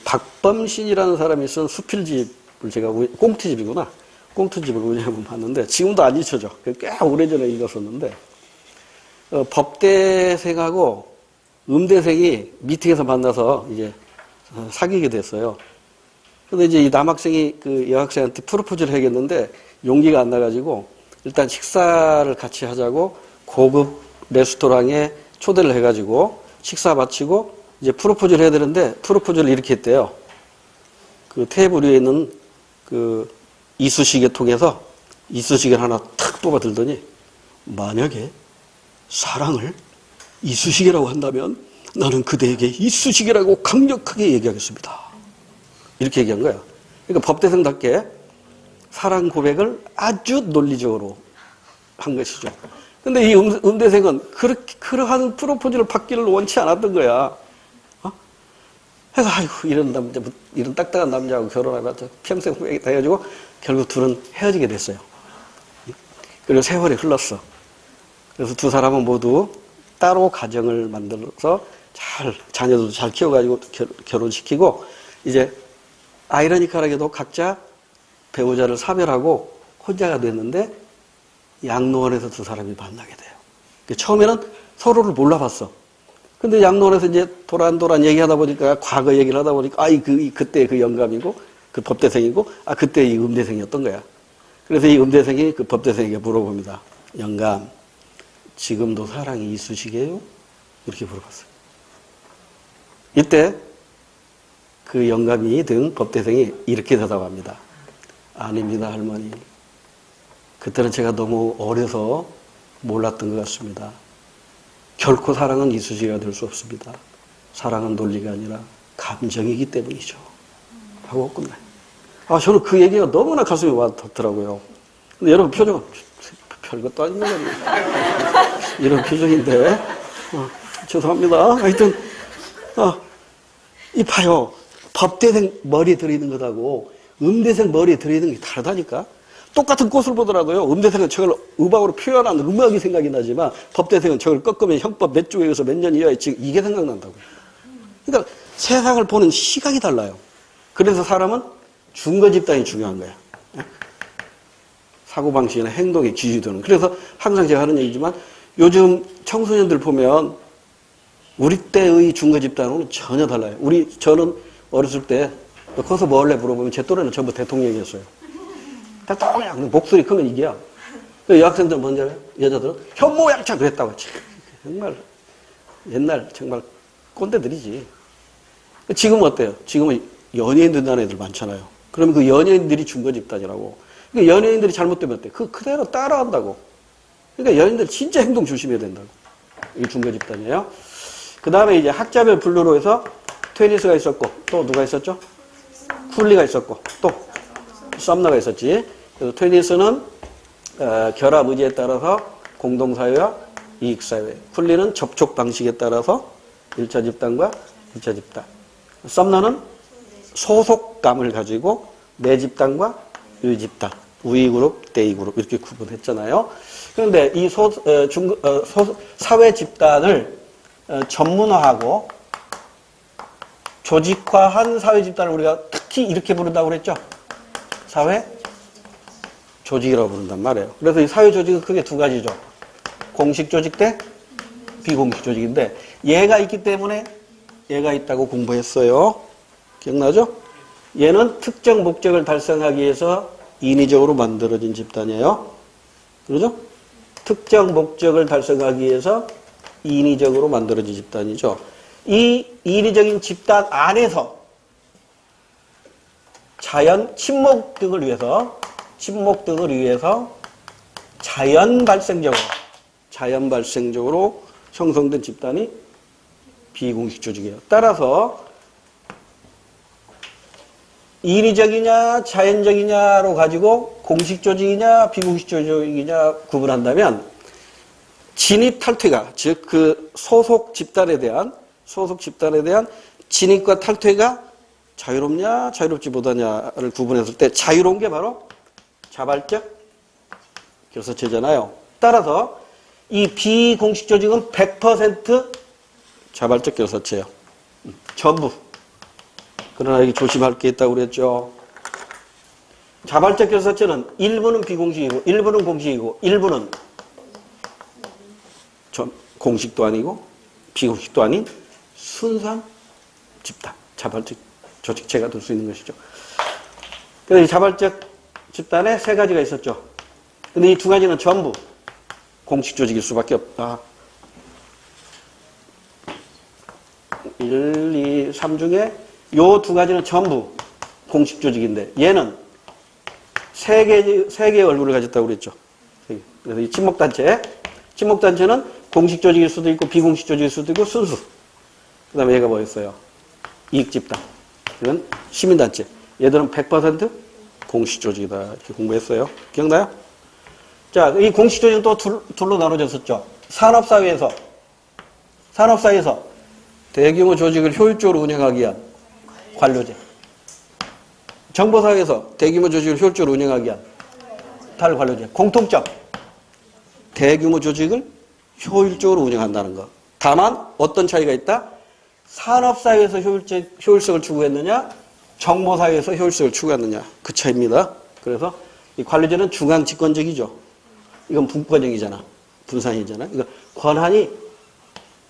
박범신이라는 사람이 쓴 수필집을 제가 꽁트집이구나. 꽁트집을 운영해보면 봤는데 지금도 안 잊혀져. 꽤 오래전에 읽었었는데 법대생하고 음대생이 미팅에서 만나서 이제 사귀게 됐어요. 근데 이제 이 남학생이 그 여학생한테 프로포즈를 해야겠는데 용기가 안 나가지고 일단 식사를 같이 하자고 고급 레스토랑에 초대를 해가지고 식사 마치고 이제 프로포즈를 해야 되는데 프로포즈를 이렇게 했대요. 그 테이블 위에 있는 그 이쑤시개 통해서 이쑤시개를 하나 탁 뽑아 들더니 만약에 사랑을 이쑤시개라고 한다면 나는 그대에게 이쑤시개라고 강력하게 얘기하겠습니다. 이렇게 얘기한 거야. 그러니까 법대생답게 사랑 고백을 아주 논리적으로 한 것이죠. 근데 이 음대생은 그러한 프로포즈를 받기를 원치 않았던 거야. 그래서 아이고 이런 남자, 이런 딱딱한 남자하고 결혼해봤자 평생 후회겠다 해가지고 결국 둘은 헤어지게 됐어요. 그리고 세월이 흘렀어. 그래서 두 사람은 모두 따로 가정을 만들어서 자녀도 잘 키워가지고 결혼시키고 이제 아이러니컬하게도 각자 배우자를 사별하고 혼자가 됐는데 양로원에서 두 사람이 만나게 돼요. 처음에는 서로를 몰라봤어. 근데 양로원에서 이제 도란도란 얘기하다 보니까 과거 얘기를 하다 보니까 그때 그 영감이고 그 법대생이고 그때 이 음대생이었던 거야. 그래서 이 음대생이 그 법대생에게 물어봅니다. 영감, 지금도 사랑이 있으시게요? 이렇게 물어봤어요. 이때 그 영감이 등 법대생이 이렇게 대답합니다. 아닙니다, 할머니. 그때는 제가 너무 어려서 몰랐던 것 같습니다. 결코 사랑은 이수지가 될 수 없습니다. 사랑은 논리가 아니라 감정이기 때문이죠. 하고 끝나요. 저는 그 얘기가 너무나 가슴에 와닿더라고요. 근데 여러분 표정은 별것도 아닌 거거든요. 이런 표정인데, 죄송합니다. 하여튼, 이 봐요. 법대생 머리에 들어있는 것하고 음대생 머리에 들어있는 게 다르다니까? 똑같은 꽃을 보더라도요, 음대생은 저걸 음악으로 표현하는 음악이 생각이 나지만, 법대생은 저걸 꺾으면 형법 몇 조에 의해서 몇 년 이하에 지금 이게 생각난다고. 그러니까 세상을 보는 시각이 달라요. 그래서 사람은 중거 집단이 중요한 거야. 사고방식이나 행동에 기준되는. 그래서 항상 제가 하는 얘기지만, 요즘 청소년들 보면, 우리 때의 중거 집단은 전혀 달라요. 저는 어렸을 때, 커서 뭐 할래 물어보면 제 또래는 전부 대통령이었어요. 대통령! 목소리 크면 이게야. 여학생들은 뭔지 알아요? 여자들은 현모양처 그랬다고 했지. 정말, 옛날 정말 꼰대들이지. 지금은 어때요? 지금은 연예인 된다는 애들 많잖아요. 그러면 그 연예인들이 중거 집단이라고. 그러니까 연예인들이 잘못되면 어때? 그대로 따라한다고. 그러니까 연예인들 진짜 행동 조심해야 된다고. 이게 중거 집단이에요. 그 다음에 이제 학자별 분류로 해서 테니스가 있었고, 또 누가 있었죠? 쿨리가 있었고, 또 썸너가 있었지. 그래서 테니스는 결합 의지에 따라서 공동사회와 이익사회. 쿨리는 접촉 방식에 따라서 1차 집단과 2차 집단. 썸너는 소속감을 가지고 내 집단과 이 집단. 우익그룹, 대익그룹 이렇게 구분했잖아요. 그런데 이 사회 집단을 전문화하고 조직화한 사회 집단을 우리가 특히 이렇게 부른다고 그랬죠? 사회 조직이라고 부른단 말이에요. 그래서 이 사회 조직은 크게 두 가지죠. 공식 조직 대 비공식 조직인데 얘가 있기 때문에 얘가 있다고 공부했어요. 기억나죠? 얘는 특정 목적을 달성하기 위해서 인위적으로 만들어진 집단이에요. 그러죠? 특정 목적을 달성하기 위해서 인위적으로 만들어진 집단이죠. 이 인위적인 집단 안에서 친목 등을 위해서 자연 발생적으로 형성된 집단이 비공식 조직이에요. 따라서 인위적이냐 자연적이냐로 가지고 공식 조직이냐 비공식 조직이냐 구분한다면 진입 탈퇴가 즉 그 소속 집단에 대한 진입과 탈퇴가 자유롭냐 자유롭지 못하냐를 구분했을 때 자유로운 게 바로 자발적 결사체잖아요. 따라서 이 비공식 조직은 100% 자발적 결사체예요. 전부. 그러나 여기 조심할 게 있다고 그랬죠. 자발적 결사체는 일부는 비공식이고 일부는 공식이고 일부는 공식도 아니고 비공식도 아닌 순수한 집단, 자발적 조직체가 될 수 있는 것이죠. 그래서 이 자발적 집단에 세 가지가 있었죠. 근데 이 두 가지는 전부 공식 조직일 수밖에 없다. 1, 2, 3 중에 요 두 가지는 전부 공식 조직인데 얘는 세 개의 얼굴을 가졌다고 그랬죠. 그래서 이 친목단체는 공식 조직일 수도 있고 비공식 조직일 수도 있고 순수. 그 다음에 얘가 뭐였어요? 이익집단. 이건 시민단체. 얘들은 100% 공식 조직이다. 이렇게 공부했어요. 기억나요? 자, 이 공식 조직은 또 둘로 나눠졌었죠. 산업사회에서 대규모 조직을 효율적으로 운영하기 위한 관료제. 정보사회에서 대규모 조직을 효율적으로 운영하기 위한 탈관료제. 공통점. 대규모 조직을 효율적으로 운영한다는 것. 다만 어떤 차이가 있다? 산업사회에서 효율성을 추구했느냐, 정보사회에서 효율성을 추구했느냐. 그 차이입니다. 그래서 이 관료제는 중앙집권적이죠. 이건 분권형이잖아. 분산이잖아. 그러니까 권한이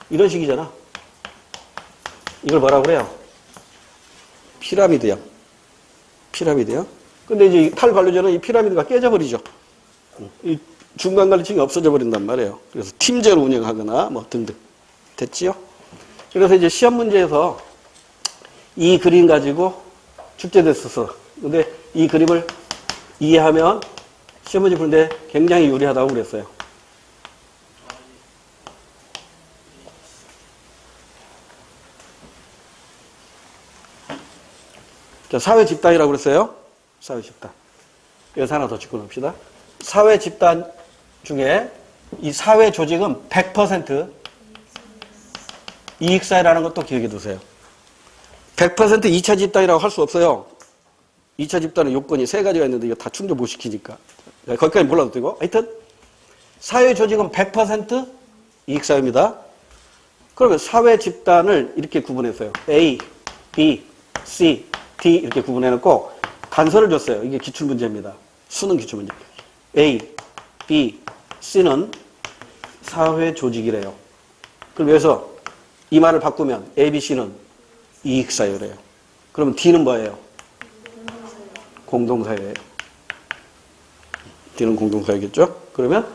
이런 식이잖아. 이걸 뭐라고 그래요? 피라미드형. 근데 이제 탈관료제는 이 피라미드가 깨져버리죠. 이 중간관리층이 없어져 버린단 말이에요. 그래서 팀제로 운영하거나 뭐 등등. 됐지요? 그래서 이제 시험 문제에서 이 그림 가지고 출제됐었어. 근데 이 그림을 이해하면 시험 문제 푸는데 굉장히 유리하다고 그랬어요. 자, 사회 집단이라고 그랬어요. 사회 집단. 여기서 하나 더 짚고 놉시다. 사회 집단 중에 이 사회 조직은 100% 이익사회라는 것도 기억해 두세요. 100% 2차 집단이라고 할 수 없어요. 2차 집단의 요건이 3가지가 있는데 이거 다 충족 못 시키니까. 거기까지 몰라도 되고. 하여튼 사회 조직은 100% 이익사회입니다. 그러면 사회 집단을 이렇게 구분했어요. A, B, C, D 이렇게 구분해놓고 단서를 줬어요. 이게 기출문제입니다. 수능 기출문제. A, B, C는 사회 조직이래요. 그럼 여기서 이 말을 바꾸면 A, B, C는 이익사회래요. 그러면 D는 뭐예요? 공동사회예요. D는 공동사회겠죠? 그러면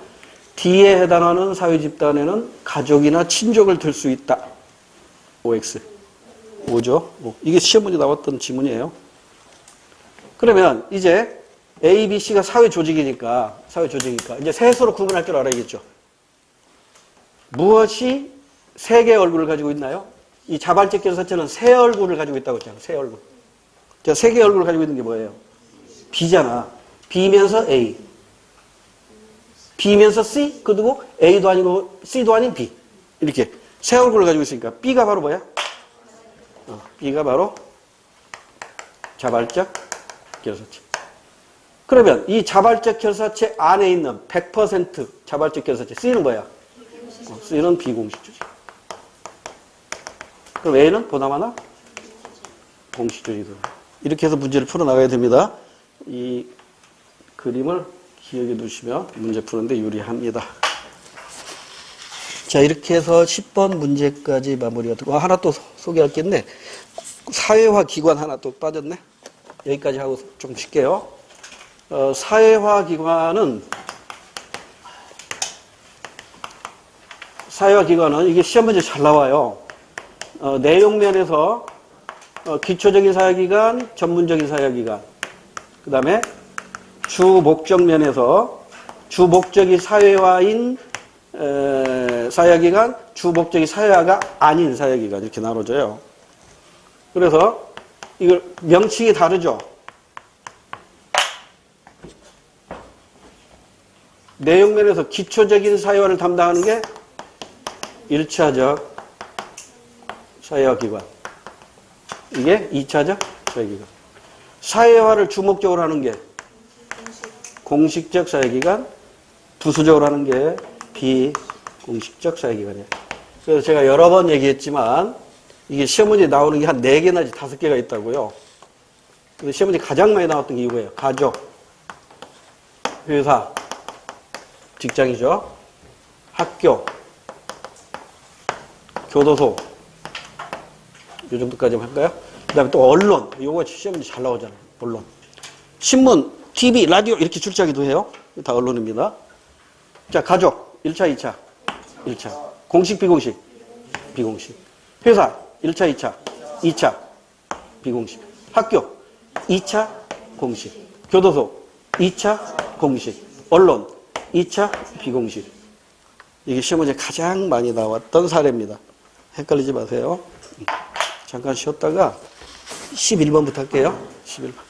D에 해당하는 사회집단에는 가족이나 친족을 들 수 있다. OX. 5죠? 5. 이게 시험 문제 나왔던 지문이에요. 그러면 이제 A, B, C가 사회조직이니까 이제 셋으로 구분할 줄 알아야겠죠. 무엇이 세 개의 얼굴을 가지고 있나요? 이 자발적 결사체는 세 얼굴을 가지고 있다고 했잖아요. 세 얼굴. 자, 세 개의 얼굴을 가지고 있는 게 뭐예요? B잖아. B면서 A. B면서 C, 그리고 A도 아니고 C도 아닌 B. 이렇게 세 얼굴을 가지고 있으니까 B가 바로 뭐야? B가 바로 자발적 결사체. 그러면 이 자발적 결사체 안에 있는 100% 자발적 결사체 C는 뭐야? C는 비공식조직. 그럼 A는 보나마나 공식조직이다. 이렇게 해서 문제를 풀어나가야 됩니다. 이 그림을 기억해 두시면 문제 푸는데 유리합니다. 자, 이렇게 해서 10번 문제까지 마무리가 되고, 하나 또 소개할 게 있네. 사회화 기관 하나 또 빠졌네. 여기까지 하고 좀 쉴게요. 사회화 기관은 이게 시험 문제 잘 나와요. 내용면에서 기초적인 사회기관, 전문적인 사회기관, 그 다음에 주 목적면에서 주 목적이 사회화인 사회기관, 주 목적이 사회화가 아닌 사회기관 이렇게 나눠져요. 그래서 이걸 명칭이 다르죠. 내용면에서 기초적인 사회화를 담당하는 게 1차적 사회화 기관. 이게 2차적 사회기관. 사회화를 주목적으로 하는 게 공식적 사회기관, 부수적으로 하는 게 비공식적 사회기관이에요. 그래서 제가 여러 번 얘기했지만 이게 시험 문제에 나오는 게 한 4개나 5개가 있다고요. 근데 시험 문제 가장 많이 나왔던 게 이거예요. 가족, 회사, 직장이죠. 학교, 교도소. 이 정도까지만 할까요? 그 다음에 또 언론. 요거 시험 문제 잘 나오잖아요. 언론. 신문, TV, 라디오 이렇게 출제하기도 해요. 다 언론입니다. 자, 가족. 1차, 2차. 1차. 공식, 비공식. 비공식. 회사. 1차, 2차. 2차. 비공식. 학교. 2차. 공식. 교도소. 2차. 공식. 언론. 2차. 비공식. 이게 시험 문제 가장 많이 나왔던 사례입니다. 헷갈리지 마세요. 잠깐 쉬었다가 11번부터 할게요. 11번.